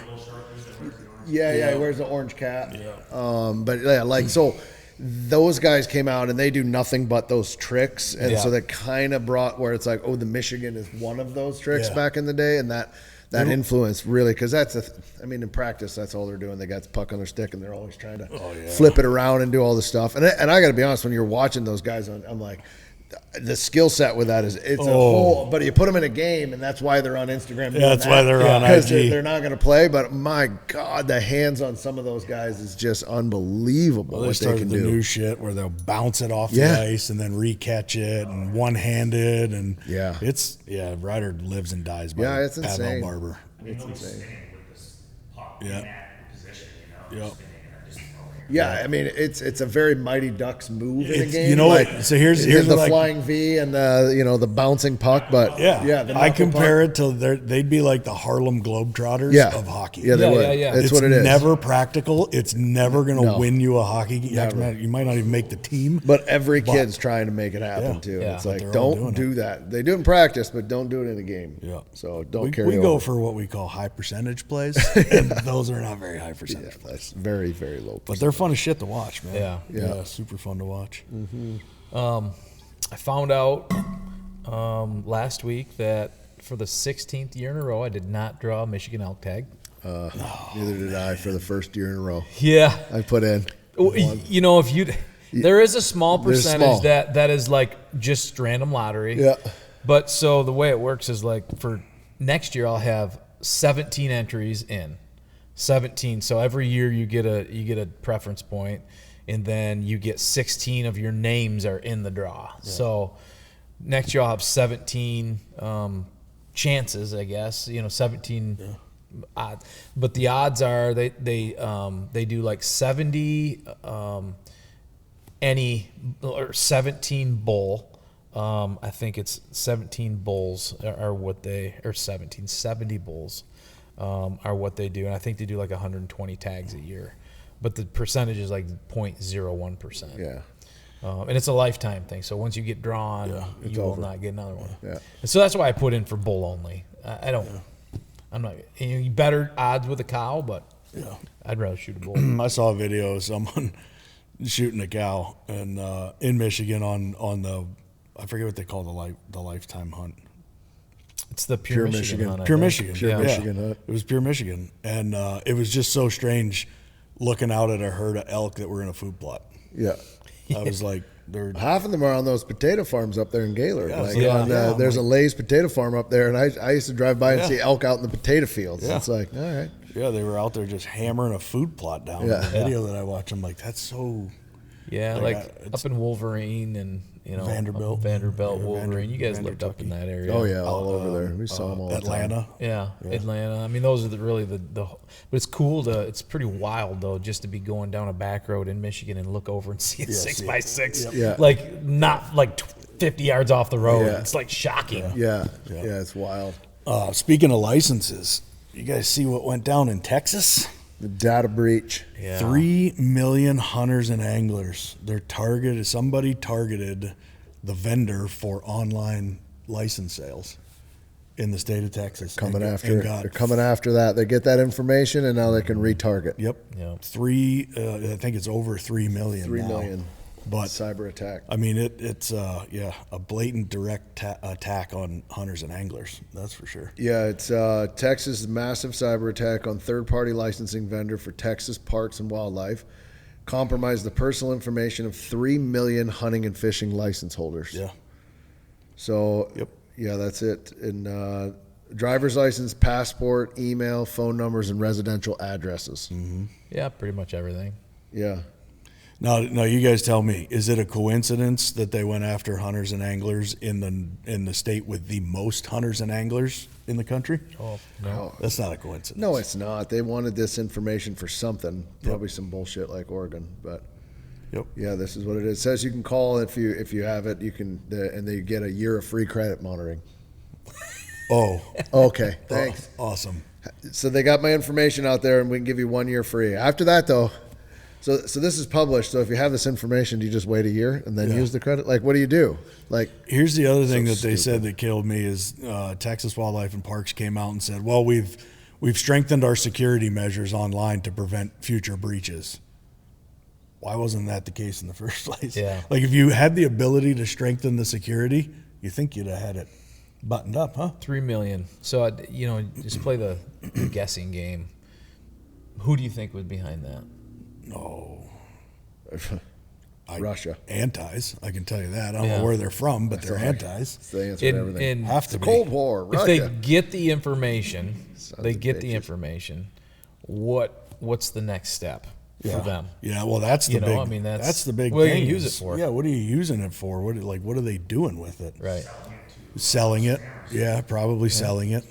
Yeah, he wears the orange cap. But yeah, like, so those guys came out and they do nothing but those tricks. And so that kind of brought where it's like, oh, the Michigan is one of those tricks back in the day. And that influence really, because I mean, in practice, that's all they're doing. They got the puck on their stick and they're always trying to flip it around and do all this stuff. And I got to be honest, when you're watching those guys, I'm like, the skill set with that is it's a whole, but you put them in a game, and that's why they're on Instagram. Yeah, that's why they're on IG. Because they're not going to play. But my God, the hands on some of those guys is just unbelievable. Well, they started the new shit where they'll bounce it off the ice and then re-catch it and one-handed and Ryder lives and dies by it's insane. Barber. It's insane. With this puck in that position, Yep. Yeah, I mean it's a very Mighty Ducks move in a game. You know what? So here's the like, flying V and the bouncing puck, but the I compare it to they'd be like the Harlem Globetrotters of hockey. Yeah, they would. Yeah. That's it's what it is. Never practical. It's never going to win you a hockey game. You might not even make the team. But every kid's trying to make it happen too. Yeah. It's like don't do that. They do it in practice, but don't do it in a game. Yeah. So don't We go for what we call high percentage plays, and those are not very high percentage plays. Very, very low. But they're fun as shit to watch, man. Yeah. Super fun to watch. I found out last week that for the 16th year in a row, I did not draw a Michigan elk tag. Neither did I for the first year in a row. Yeah. I put in. You know, there is a small percentage small. that is like just random lottery. Yeah. But so the way it works is like for next year, I'll have 17 entries in. 17. So every year you get a preference point, and then you get 16 of your names are in the draw. Yeah. So next year I'll have 17 chances, I guess. 17 odds. But the odds are they do like 70 any or 17 bull. I think it's 17 bulls are what they or 70 bulls. Are what they do, and I think they do like 120 tags a year, but the percentage is like 0.01%. Yeah, and it's a lifetime thing. So once you get drawn, you will not get another one. Yeah, and so that's why I put in for bull only. I don't. I'm not. Better odds with a cow, but I'd rather shoot a bull. I saw a video of someone shooting a cow and in Michigan on the I forget what they call the lifetime hunt. It's the pure Michigan hunt. Pure Michigan. Michigan hunt. It was pure Michigan. And it was just so strange looking out at a herd of elk that were in a food plot. Yeah. I was like, half of them are on those potato farms up there in Gaylord. Yeah, there's a Lay's potato farm up there, and I used to drive by and see elk out in the potato fields. Yeah. It's like, all right. Yeah, they were out there just hammering a food plot down. Yeah. The video that I watched, I'm like, that's so... Yeah, like up in Wolverine and Vanderbilt, Wolverine. You guys lived up in that area. Oh yeah, all over there. We saw them all. Atlanta. Yeah, Atlanta. I mean, those are really the. But it's cool it's pretty wild though, just to be going down a back road in Michigan and look over and see a 6x6. Yeah. Like not like 50 yards off the road. Yeah. It's like shocking. Yeah, it's wild. Speaking of licenses, you guys see what went down in Texas? The data breach. Yeah. 3 million hunters and anglers. Somebody targeted the vendor for online license sales in the state of Texas. They're coming after that. They get that information and now they can retarget. Yep. I think it's over 3 million. 3 now. million. But cyber attack. I mean, it's a blatant direct attack on hunters and anglers. That's for sure. Yeah, it's Texas' massive cyber attack on third-party licensing vendor for Texas Parks and Wildlife compromised the personal information of 3 million hunting and fishing license holders. Yeah. So, that's it. And driver's license, passport, email, phone numbers, and residential addresses. Mm-hmm. Yeah, pretty much everything. Yeah. Now, you guys tell me, is it a coincidence that they went after hunters and anglers in the state with the most hunters and anglers in the country? Oh, no. That's not a coincidence. No, it's not. They wanted this information for something, probably some bullshit like Oregon, but yeah, this is what it is. It says you can call if you have it, you can, and they get a year of free credit monitoring. Oh. Okay, thanks. Awesome. So they got my information out there, and we can give you 1 year free. After that, though, so this is published. So if you have this information, do you just wait a year and then use the credit? Like, what do you do? Like, here's the other thing that they said that killed me is Texas Wildlife and Parks came out and said, well, we've we've strengthened our security measures online to prevent future breaches. Why wasn't that the case in the first place? Yeah. Like if you had the ability to strengthen the security, you think you'd have had it buttoned up, huh? 3 million. So, just play the guessing game. Who do you think was behind that? No. Russia. Antis, I can tell you that. I don't Yeah. know where they're from, but they're antis. It's the answer to everything. Have to the be. Cold War, If Russia. they get the information, Sons of bitches. What's the next step for them? Yeah, well, that's the big. That's the big what thing. do you use is- it for? Yeah, what are you using it for? What are they doing with it? Right. Selling it. Yeah, probably selling it.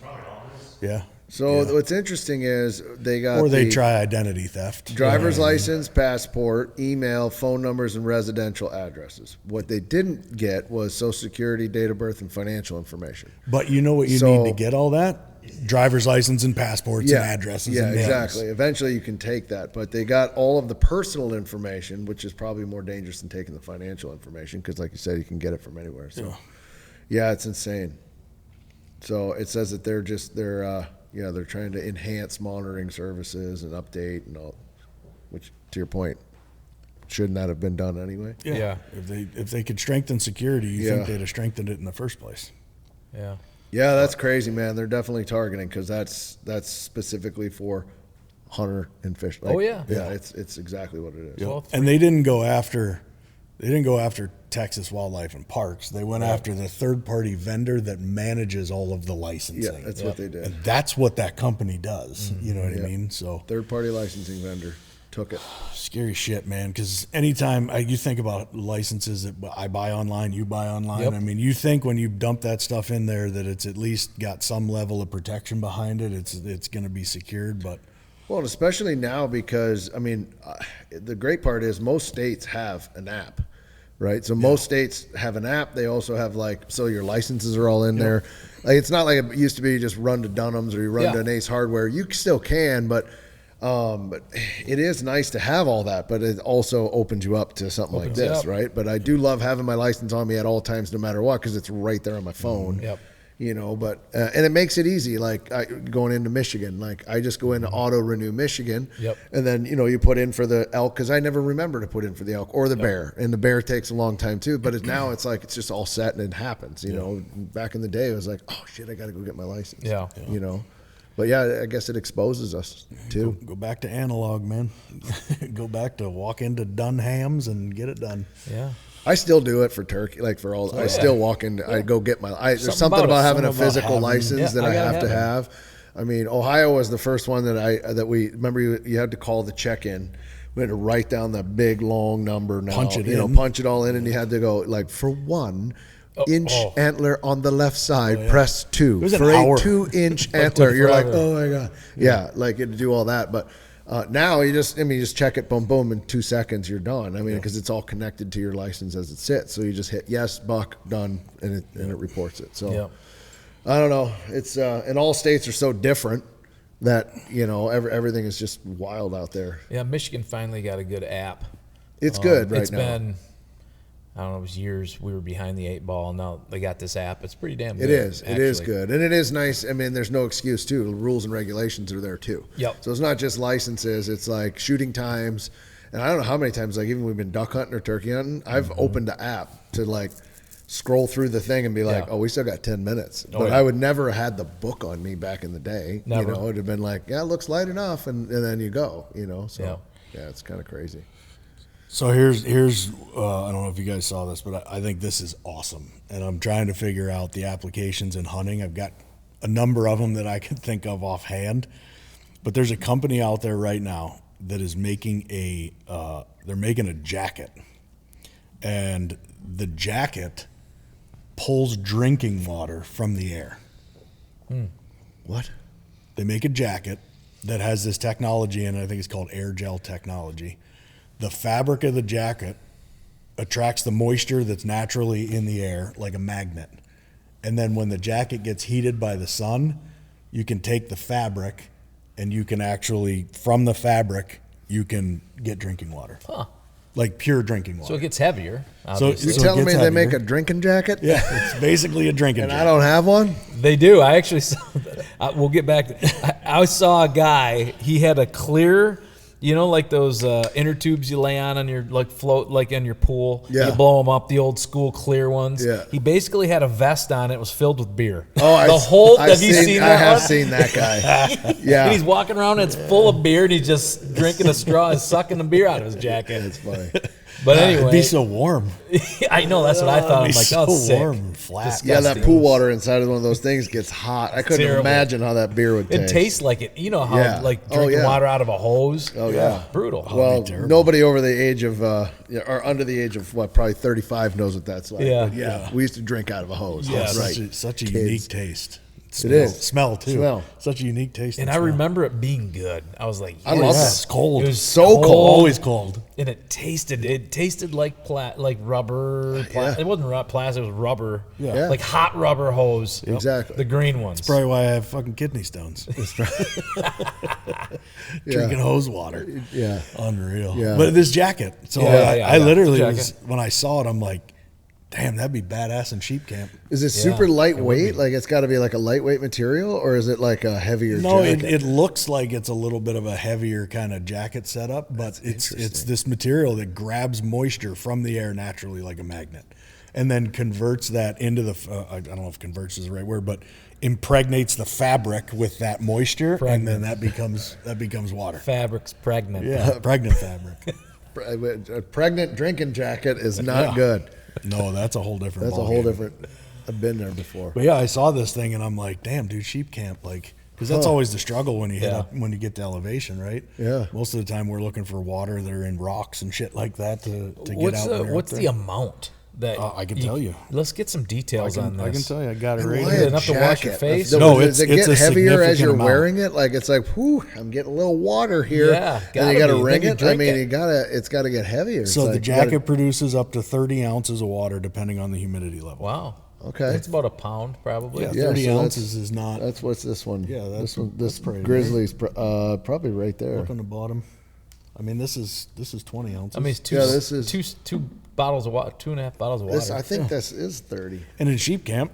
Yeah. So what's interesting is they got Or they the try identity theft. driver's license, passport, email, phone numbers, and residential addresses. What they didn't get was Social Security, date of birth, and financial information. But you know what you So- need to get all that? Driver's license and passports and addresses. Yeah, and names. exactly. Eventually you can take that, but they got all of the personal information, which is probably more dangerous than taking the financial information because, like you said, you can get it from anywhere. So, yeah, it's insane. So it says that they're trying to enhance monitoring services and update and all, which, to your point, shouldn't that have been done anyway? Yeah. If they could strengthen security, you Yeah. think they'd have strengthened it in the first place. Yeah. Yeah, that's crazy, man. They're definitely targeting because that's specifically for hunter and fish. Oh, yeah. yeah. It's exactly what it is. Well, And they didn't go after Texas Wildlife and Parks. They went after the third-party vendor that manages all of the licensing. Yeah, that's what they did. And that's what that company does. You know what I mean? So Third-party licensing vendor took it. scary shit, man. Because anytime you think about licenses that I buy online, you buy online. Yep. I mean, you think when you dump that stuff in there that it's at least got some level of protection behind it. It's going to be secured, but Well, and especially now because, I mean, the great part is most states have an app, right? So most states have an app. They also have so your licenses are all in there. Like it's not like it used to be you just run to Dunham's or you run to an Ace Hardware. You still can, but it is nice to have all that, but it also opens you up to something like this, right? But I do love having my license on me at all times, no matter what, because it's right there on my phone. Yep. But and it makes it easy. Like going into Michigan, like I just go into Auto Renew Michigan, and then you put in for the elk because I never remember to put in for the elk or the bear, and the bear takes a long time too. But now it's like it's just all set and it happens. Back in the day, it was like, oh shit, I got to go get my license. Yeah. But yeah, I guess it exposes us too. go back to analog, man. Go back to walk into Dunham's and get it done. Yeah. I still do it for turkey, like for all. I still walk in. I go get my. There's something about having a physical license that I have to have. I mean, Ohio was the first one that we remember. You had to call the check-in. We had to write down the big long number. Now, Punch it in. punch it all in, and you had to go like for 1 inch antler on the left side, press 2. was an For hour. a 2-inch antler, you're like, forever. oh my god, yeah, like you had to do all that, but. Now you just check it, boom, boom, in 2 seconds you're done. I mean, because it's all connected to your license as it sits. So you just hit yes, buck, done, and it reports it. So I don't know. It's and all states are so different that everything is just wild out there. Yeah. Michigan finally got a good app. It's good right It's now. been, I don't know, it was years we were behind the 8 ball. Now they got this app. It's pretty damn good. It is. It is actually. good. And it is nice. I mean, there's no excuse, too. The rules and regulations are there, too. Yep. So it's not just licenses. It's like shooting times. And I don't know how many times, like even we've been duck hunting or turkey hunting, I've opened the app to like scroll through the thing and be like, Yeah. we still got 10 minutes. Oh, But yeah. I would never have had the book on me back in the day. Never. It would have been like, yeah, it looks light enough. And then you go, So, yeah, it's kind of crazy. So here's I don't know if you guys saw this, but I think this is awesome. And I'm trying to figure out the applications in hunting. I've got a number of them that I can think of offhand. But there's a company out there right now that is making they're making a jacket. And the jacket pulls drinking water from the air. What? They make a jacket that has this technology in it. I think it's called air gel technology. The fabric of the jacket attracts the moisture that's naturally in the air like a magnet. And then when the jacket gets heated by the sun, you can take the fabric and you can actually, from the fabric, you can get drinking water. Huh. like pure drinking water. So it gets heavier. So Obviously. You're telling it me gets they make a heavier. drinking jacket? Yeah, it's basically a drinking And jacket. I don't have one? They do. I actually saw. We'll get back. I saw a guy. He had a clear, like those inner tubes you lay on your float, like in your pool. Yeah. You blow them up, the old school clear ones. Yeah. He basically had a vest on. It was filled with beer. Oh, Have you seen that I have one? seen that guy. Yeah. And he's walking around. And it's full of beer, and he's just drinking a straw and sucking the beer out of his jacket. It's funny. But It'd anyway, be so warm. I know that's what I thought. I'm It'd be like, so oh, sick. warm and flat. Yeah, that Disgusting. pool water inside of one of those things gets hot. I couldn't Terrible. imagine how that beer would It taste. tastes like it. You know how Yeah. like Oh, drinking yeah. water out of a hose. Oh, yeah. Brutal. Well, terrible. nobody over the age of, or under the age of, probably 35 knows what that's like. Yeah. But yeah. We used to drink out of a hose. Yeah. That's right. Such a Kids. unique taste. It is. Smell too. Smell. Such a unique taste. And I smell. remember it being good. I was like, I love yes. It's cold. It was So cold. Always cold. And it tasted like rubber. Yeah. It wasn't plastic, it was rubber. Yeah. Like hot rubber hose. Exactly. The green ones. Probably why I have fucking kidney stones. Drinking hose water. Yeah. Unreal. Yeah. But this jacket. So Yeah, I literally jacket. was, when I saw it, I'm like, damn, that'd be badass in sheep camp. Is it super lightweight? Like it's got to be like a lightweight material, or is it like a heavier No, jacket? it looks like it's a little bit of a heavier kind of jacket setup, but it's this material that grabs moisture from the air naturally like a magnet, and then converts that into the I don't know if converts is the right word, but impregnates the fabric with that moisture, and then that becomes water. Fabric's pregnant. Yeah, pregnant fabric. A pregnant drinking jacket is not good. No, that's a whole different. That's a whole different. I've been there before. But yeah, I saw this thing and I'm like, damn, dude, sheep camp, like, because that's always the struggle when you hit Yeah. up, when you get to elevation, right? Yeah. Most of the time we're looking for water that are in rocks and shit like that to get out. when you're What's up the there. amount that I can tell you. Let's get some details on this. I can tell you, I got it And right why here. a enough to wash your jacket? face? No, does it it's get a heavier as significant you're amount. wearing it? Like it's like, whew, I'm getting a little water here. Yeah, and gotta you got to be. ring Then you it. I drink mean, it. it's got to get heavier. It's So like the you gotta- jacket produces up to 30 ounces of water depending on the humidity level. Wow. Okay. It's about a pound, probably. Yeah, Yeah, 30 so ounces is not That's what's this one? Yeah, this that's- one. This that's pretty Grizzly's probably right there. up on the bottom. I mean, this is 20 ounces. I mean, it's Yeah, this is- two bottles of water, 2.5 bottles of water. This I think this is 30. and in sheep camp,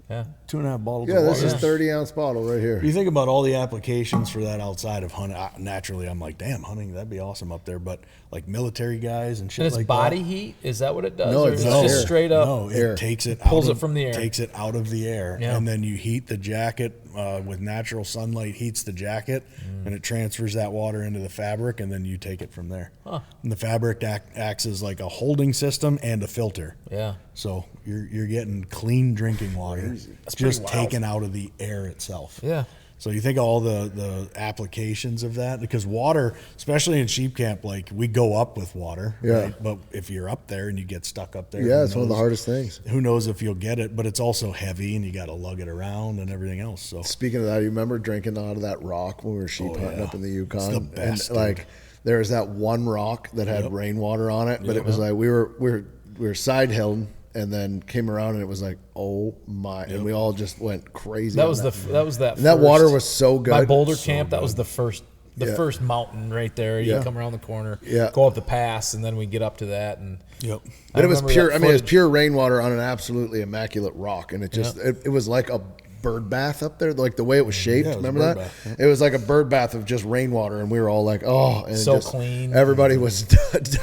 yeah. 2.5 bottles Yeah, of this water. is 30-ounce bottle right here. You think about all the applications for that outside of hunting. Naturally, I'm like, damn, hunting, that'd be awesome up there. But like military guys and shit And it's like body that. heat? Is that what it does? No, Or it's it's air. just straight up. No, Air. it takes it Pulls out it from the air. Takes it out of the air, Yeah. and then you heat the jacket with natural sunlight. Heats the jacket, and it transfers that water into the fabric, and then you take it from there. And the fabric acts as like a holding system and a filter. Yeah. So you're getting clean drinking water, just taken out of the air itself. Yeah. So you think of all the applications of that, because water, especially in sheep camp, like we go up with water. Yeah. Right? But if you're up there and you get stuck up there, Yeah, who it's one of the knows- hardest things. Who knows if you'll get it? But it's also heavy and you got to lug it around and everything else. So Speaking of that, you remember drinking out of that rock when we were sheep hunting yeah. up in the Yukon? It's the best, and like there was that one rock that had rainwater on it, but it was like we were side hilling and then came around and it was like, oh my, and we all just went crazy. That on was that. and that first- water was so good. By Boulder Camp, that was the first. Yeah. First mountain right there. You Yeah. come around the corner, Yeah. go up the pass, and then we get up to that. And Yep. But it was remember pure. that I mean, it was footage. pure rainwater on an absolutely immaculate rock, and it just it was like a bird bath up there, like the way it was shaped. Yeah, it was a remember bird that? bath, It was like a bird bath of just rainwater, and we were all like, "Oh, and So just, clean. Everybody was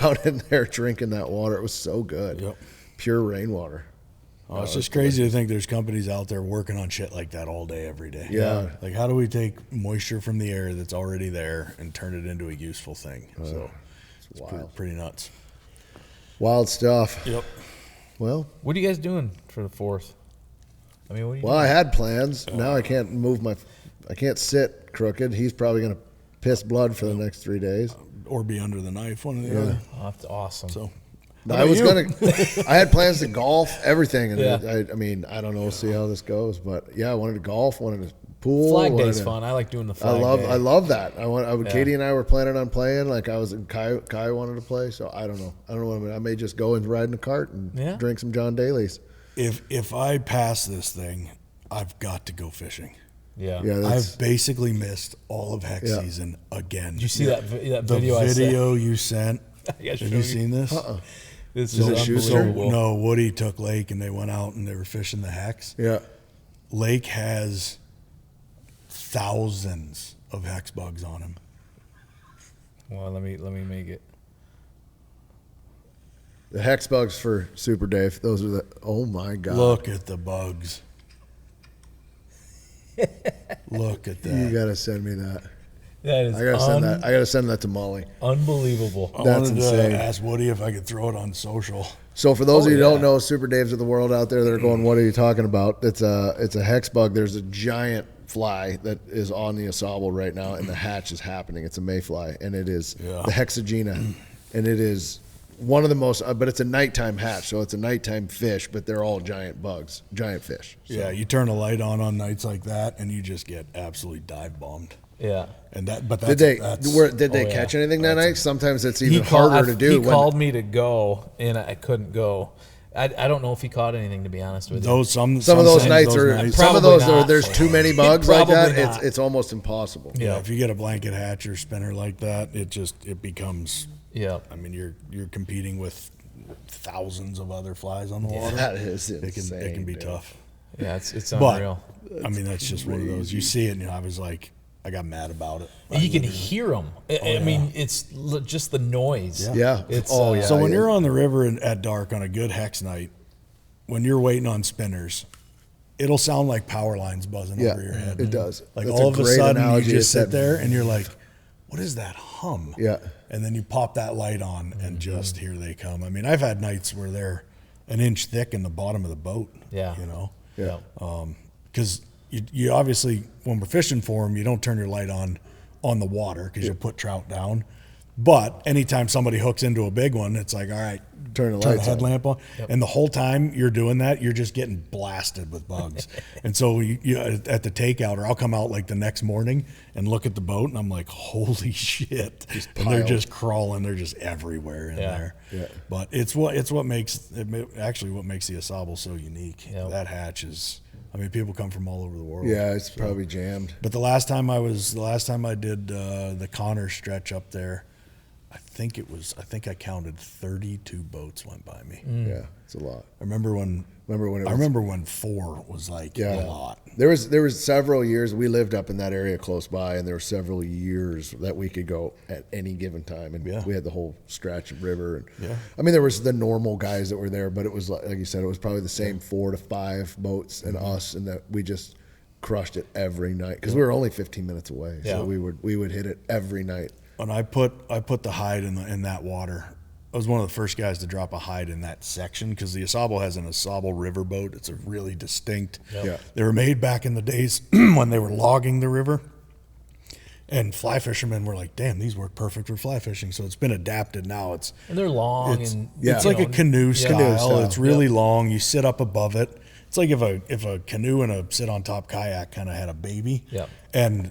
down in there drinking that water. It was so good. Yep. Pure rainwater. Oh, it's just crazy to think there's companies out there working on shit like that all day, every day. Yeah. Like, how do we take moisture from the air that's already there and turn it into a useful thing? So it's wild. pretty nuts. Wild stuff. Yep. Well, what are you guys doing for the 4th? I mean, what are you well, I had plans. Now I can't move I can't sit crooked. He's probably gonna piss blood for the next 3 days. Or be under the knife, one or the other. Oh, that's awesome. So, I was I had plans to golf, everything, and Yeah. I mean, I don't know, we'll see how this goes, but yeah, I wanted to golf, wanted to pool. Flag wanted Day's to- fun. I like doing the I flag day. love that. Katie and I were planning on playing. Like Kai wanted to play, so I don't know. I may just go and ride in a cart and drink some John Daly's. if I pass this thing, I've got to go fishing. Yeah. Yeah, that's, I've basically missed all of hex Yeah. season again. Did you see that the video I sent? video you sent? Have you seen this? This Is it is Schuster? unbelievable. No, Woody took Lake and they went out and they were fishing the hex. Yeah. Lake has thousands of hex bugs on him. Well, let me make it. The hex bugs for Super Dave. Those are the. Oh my God! Look at the bugs. Look at that. You gotta send me that. That is I gotta send that to Molly. unbelievable. I That's wanted insane. to ask Woody if I could throw it on social. So for those of you who yeah. don't know, Super Daves of the world out there that are going, what are you talking about? It's a hex bug. There's a giant fly that is on the Asable right now, and the hatch is happening. It's a mayfly, and it is the Hexagena, and it is one of the most. But it's a nighttime hatch, so it's a nighttime fish. But they're all giant bugs, giant fish. So, Yeah, you turn a light on nights like that, and you just get absolutely dive bombed. Yeah. And that, but that's, Did they that's, did they oh, catch yeah. anything that night? Sometimes it's even harder to do. He called me to go, and I couldn't go. I don't know if he caught anything, to be honest with you. those some Some of those times nights are nights- some of Probably those are not. there's too many bugs like Probably that. not. It's almost impossible. Yeah, Yeah. if you get a blanket hatch or spinner like that, it becomes. Yeah. I mean, you're competing with thousands of other flies on the water. That is It insane. can be dude. tough. Yeah, it's But unreal. I mean, that's just one of those. You see it, and I was like, I got mad about it. And you can hear them. I mean, it's just the noise. Yeah. It's, Oh, yeah. So when you're on the river at dark on a good hex night, when you're waiting on spinners, it'll sound like power lines buzzing Yeah, over your head. it does. Like That's all a of a great sudden, you analogy. just It's sit that- there and you're like, what is that hum? Yeah. And then you pop that light on, and just here they come. I mean, I've had nights where they're an inch thick in the bottom of the boat. Yeah. You know? Yeah. Because you obviously, when we're fishing for them, you don't turn your light on the water because you'll put trout down. But anytime somebody hooks into a big one, it's like, all right, Turn the turn the lights on. headlamp on. And the whole time you're doing that, you're just getting blasted with bugs. And so you at the takeout, or I'll come out like the next morning and look at the boat, and I'm like, holy shit! And they're piled. just crawling. They're just everywhere in there. Yeah. But it's what makes the Asable so unique. Yep. That hatch is. I mean, people come from all over the world. Yeah, it's probably jammed. But the last time I did the Connor stretch up there, I think I counted 32 boats went by me. Yeah, it's a lot. I remember when it was, I remember when 4 was like a lot. There was several years we lived up in that area close by, and there were several years that we could go at any given time, and we had the whole stretch of river. And I mean, there was the normal guys that were there, but it was like you said, it was probably the same 4 to 5 boats and us, and that we just crushed it every night because we were only 15 minutes away, so we would hit it every night. And I put the hide in that water. I was one of the first guys to drop a hide in that section because the Asable has an Asable river boat. It's a really distinct. Yeah. They were made back in the days when they were logging the river, and fly fishermen were like, "Damn, these work perfect for fly fishing." So it's been adapted now. And they're long. And It's like a canoe style. style. It's really long. You sit up above it. It's like if a canoe and a sit on top kayak kind of had a baby. Yeah. And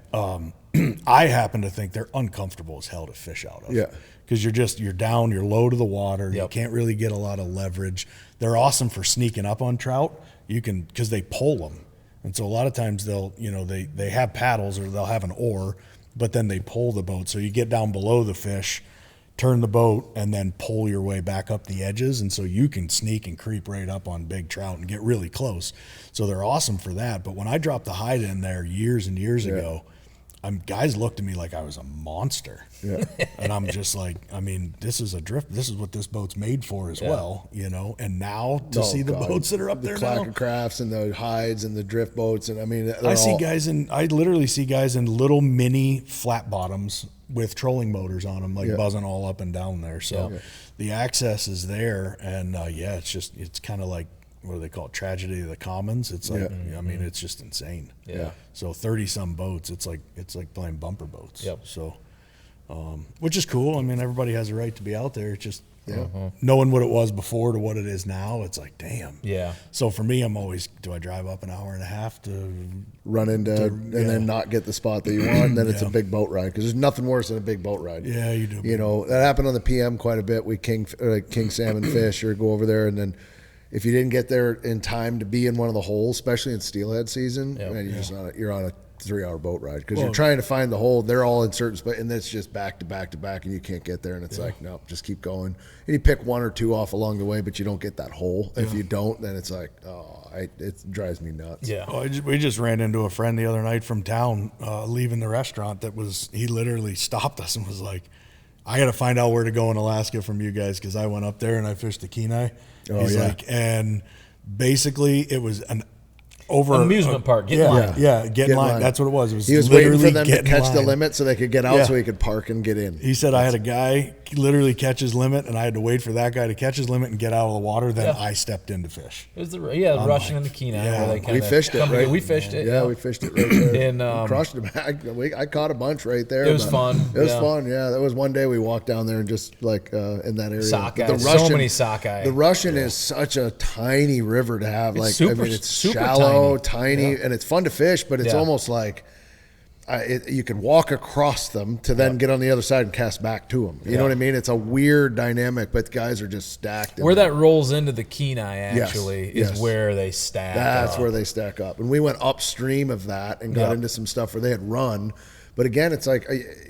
I happen to think they're uncomfortable as hell to fish out of. Yeah. Because you're down, you're low to the water. You Yep. can't really get a lot of leverage. They're awesome for sneaking up on trout. Because they pull them. And so a lot of times they have paddles or they'll have an oar, but then they pull the boat. So you get down below the fish, turn the boat, and then pull your way back up the edges. And so you can sneak and creep right up on big trout and get really close. So they're awesome for that. But when I dropped the hide in there years and years ago, guys looked at me like I was a monster. Yeah. And I'm just like, I mean, this is what this boat's made for as well, And now to see the boats that are up there now. The clacker crafts and the hides and the drift boats, and I mean, I literally see guys in little mini flat bottoms with trolling motors on them, like buzzing all up and down there. So the access is there, and it's kind of like, what do they call it? Tragedy of the commons. It's like, I mean, it's just insane. Yeah. So 30 some boats, it's like playing bumper boats. Yep. So, which is cool. I mean, everybody has a right to be out there. It's just knowing what it was before to what it is now. It's like, damn. Yeah. So for me, I'm always, do I drive up an hour and a half to run into and then not get the spot that you want, and then it's a big boat ride because there's nothing worse than a big boat ride. Yeah, you do. You know, that happened on the PM quite a bit. We king salmon fish or go over there, and then if you didn't get there in time to be in one of the holes, especially in steelhead season, man, you're on a 3-hour boat ride because you're trying to find the hole. They're all in certain spots, and it's just back to back to back, and you can't get there. And it's like, nope, just keep going. And you pick 1 or 2 off along the way, but you don't get that hole. If you don't, then it's like, it drives me nuts. Yeah. Oh, we just ran into a friend the other night from town, leaving the restaurant. He literally stopped us and was like, "I got to find out where to go in Alaska from you guys because I went up there and I fished the Kenai." He's like, and basically it was an amusement park. Get in line. Yeah, get in line. That's what it was. It was he was literally waiting for them to get in catch the line. limit so they could get out so he could park and get in. He said, I had a guy literally catch his limit, and I had to wait for that guy to catch his limit and get out of the water. Then I stepped in to fish. It was the Russian and the Kenai. Where they We fished it, right? We fished it. Yeah, we fished it right there. And we crushed it. I caught a bunch right there. It was fun. It was fun, yeah. That was one day we walked down there and just like in that area. Sockeye. So many sockeye. The Russian is such a tiny river to have. It's It's super shallow, tiny, and it's fun to fish, but it's Yeah. almost like you can walk across them to then get on the other side and cast back to them. You know what I mean? It's a weird dynamic, but guys are just stacked. Where that rolls into the Kenai actually is yes. where they stack. That's where they stack up. And we went upstream of that and got into some stuff where they had run. But again, it's like,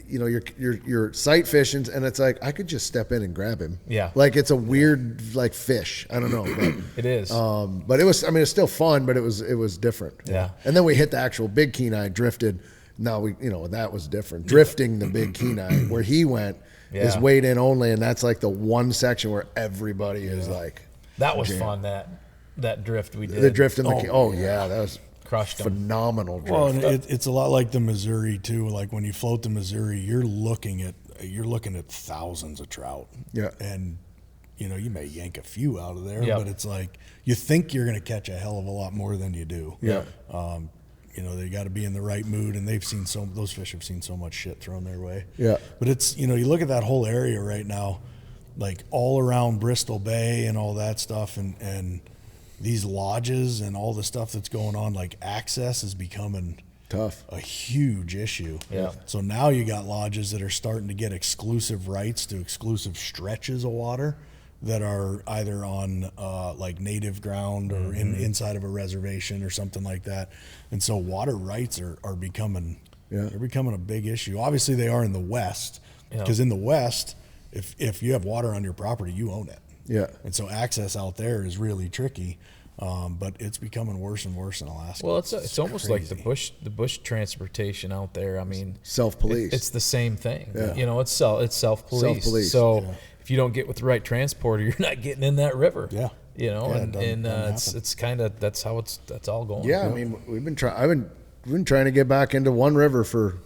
you're sight fishing, and it's like, I could just step in and grab him. Yeah. Like, it's a weird, like, fish. I don't know. But, It is. but it was, it's still fun, but it was different. Yeah. And then we hit the actual big Kenai, drifted. Now, that was different. Drifting the big Kenai, where he went, is weight in only, and that's like the one section where everybody is like. That was fun, that drift we did. The drift in the that was Crushed 'em. phenomenal drift. Well, and it's a lot like the Missouri too. Like when you float the Missouri, you're looking at thousands of trout. Yeah. And you may yank a few out of there, Yep. but it's like you think you're going to catch a hell of a lot more than you do. Yeah. They got to be in the right mood, and those fish have seen so much shit thrown their way. Yeah. But it's you look at that whole area right now, like all around Bristol Bay and all that stuff, and these lodges and all the stuff that's going on, like access is becoming Tough. a huge issue. Yeah. So now you got lodges that are starting to get exclusive rights to exclusive stretches of water that are either on like native ground or inside of a reservation or something like that. And so water rights are becoming they're becoming a big issue. Obviously they are in the West, because in the West, if you have water on your property, you own it. Yeah. And so access out there is really tricky. But it's becoming worse and worse in Alaska. Well, it's almost like the bush transportation out there. I mean, Self-police. It's the same thing. Yeah. It's self-police. Self-police, So if you don't get with the right transporter, you're not getting in that river. Yeah. That's how it's all going. Yeah, I mean, we've been trying to get back into one river for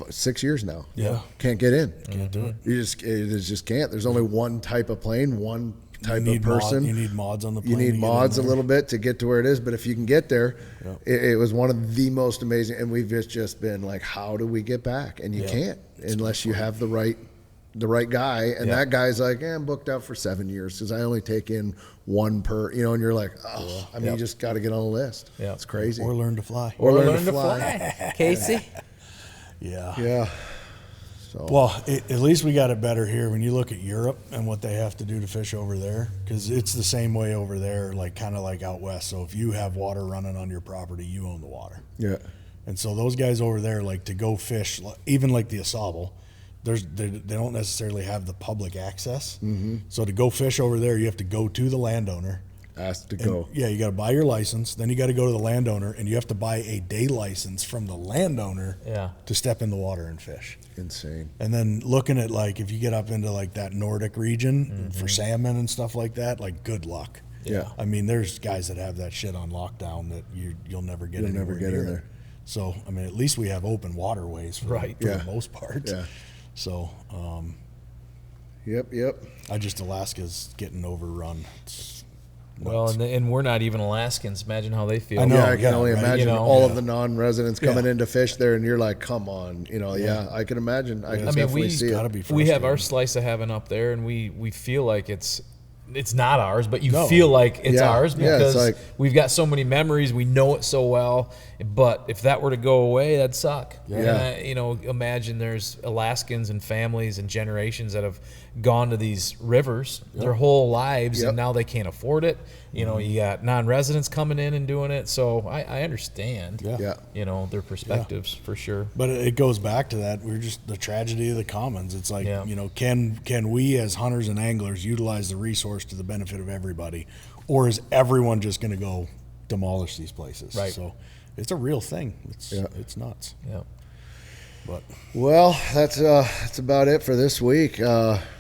6 years now. Yeah. Can't get in. Can't do it. You just can't. There's only one type of plane, one type of person. You need mods on the plane. You need to get mods a in there. little bit to get to where it is, but if you can get there, it was one of the most amazing. And we've just been like, how do we get back? And you can't unless you have the right guy. And that guy's like, I'm booked out for 7 years because I only take in one per. And you're like, you just got to get on the list. Yeah. It's crazy. Or learn to fly. Or learn to fly. Casey. Yeah. Yeah. So. Well, at least we got it better here. When you look at Europe and what they have to do to fish over there, because it's the same way over there, like kind of like out west. So if you have water running on your property, you own the water. Yeah. And so those guys over there, like to go fish, even like the Asable, they don't necessarily have the public access. Mm-hmm. So to go fish over there, you have to go to the landowner. Asked to go. Yeah, you got to buy your license. Then you got to go to the landowner, and you have to buy a day license from the landowner to step in the water and fish. Insane. And then looking at like if you get up into like that Nordic region for salmon and stuff like that, like good luck. Yeah. I mean, there's guys that have that shit on lockdown that you'll never get anywhere near in there. So I mean, at least we have open waterways for the most part. Yeah. So. Yep. Alaska's getting overrun. It's Well, and we're not even Alaskans. Imagine how they feel. I know. Yeah, I can only right? imagine You know? all of the non-residents coming in to fish there, and you're like, "Come on," I can imagine. I can definitely see gotta it. be we have our frustrating. slice of heaven up there, and we feel like it's it's not ours, but you No. feel like it's Yeah. ours Yeah, it's because like- we've got so many memories. We know it so well. But if that were to go away, that'd suck. Yeah. And imagine there's Alaskans and families and generations that have gone to these rivers their whole lives, Yep. and now they can't afford it. You got non-residents coming in and doing it. So I understand. Yeah. Yeah. Their perspectives for sure. But it goes back to that. We're just the tragedy of the commons. It's like, Yeah. can we as hunters and anglers utilize the resource to the benefit of everybody? Or is everyone just going to go demolish these places? Right. So it's a real thing. It's nuts. Yeah. But Well, that's about it for this week.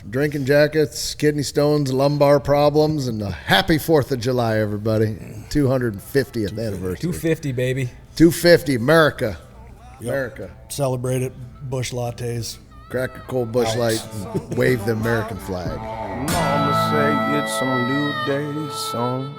Drinking jackets, kidney stones, lumbar problems, and a happy 4th of July, everybody. 250th anniversary. 250, baby. 250, America. America. celebrate it. Busch lattes. Crack a cold Busch Light and wave the American flag. Mama say it's a new day, son.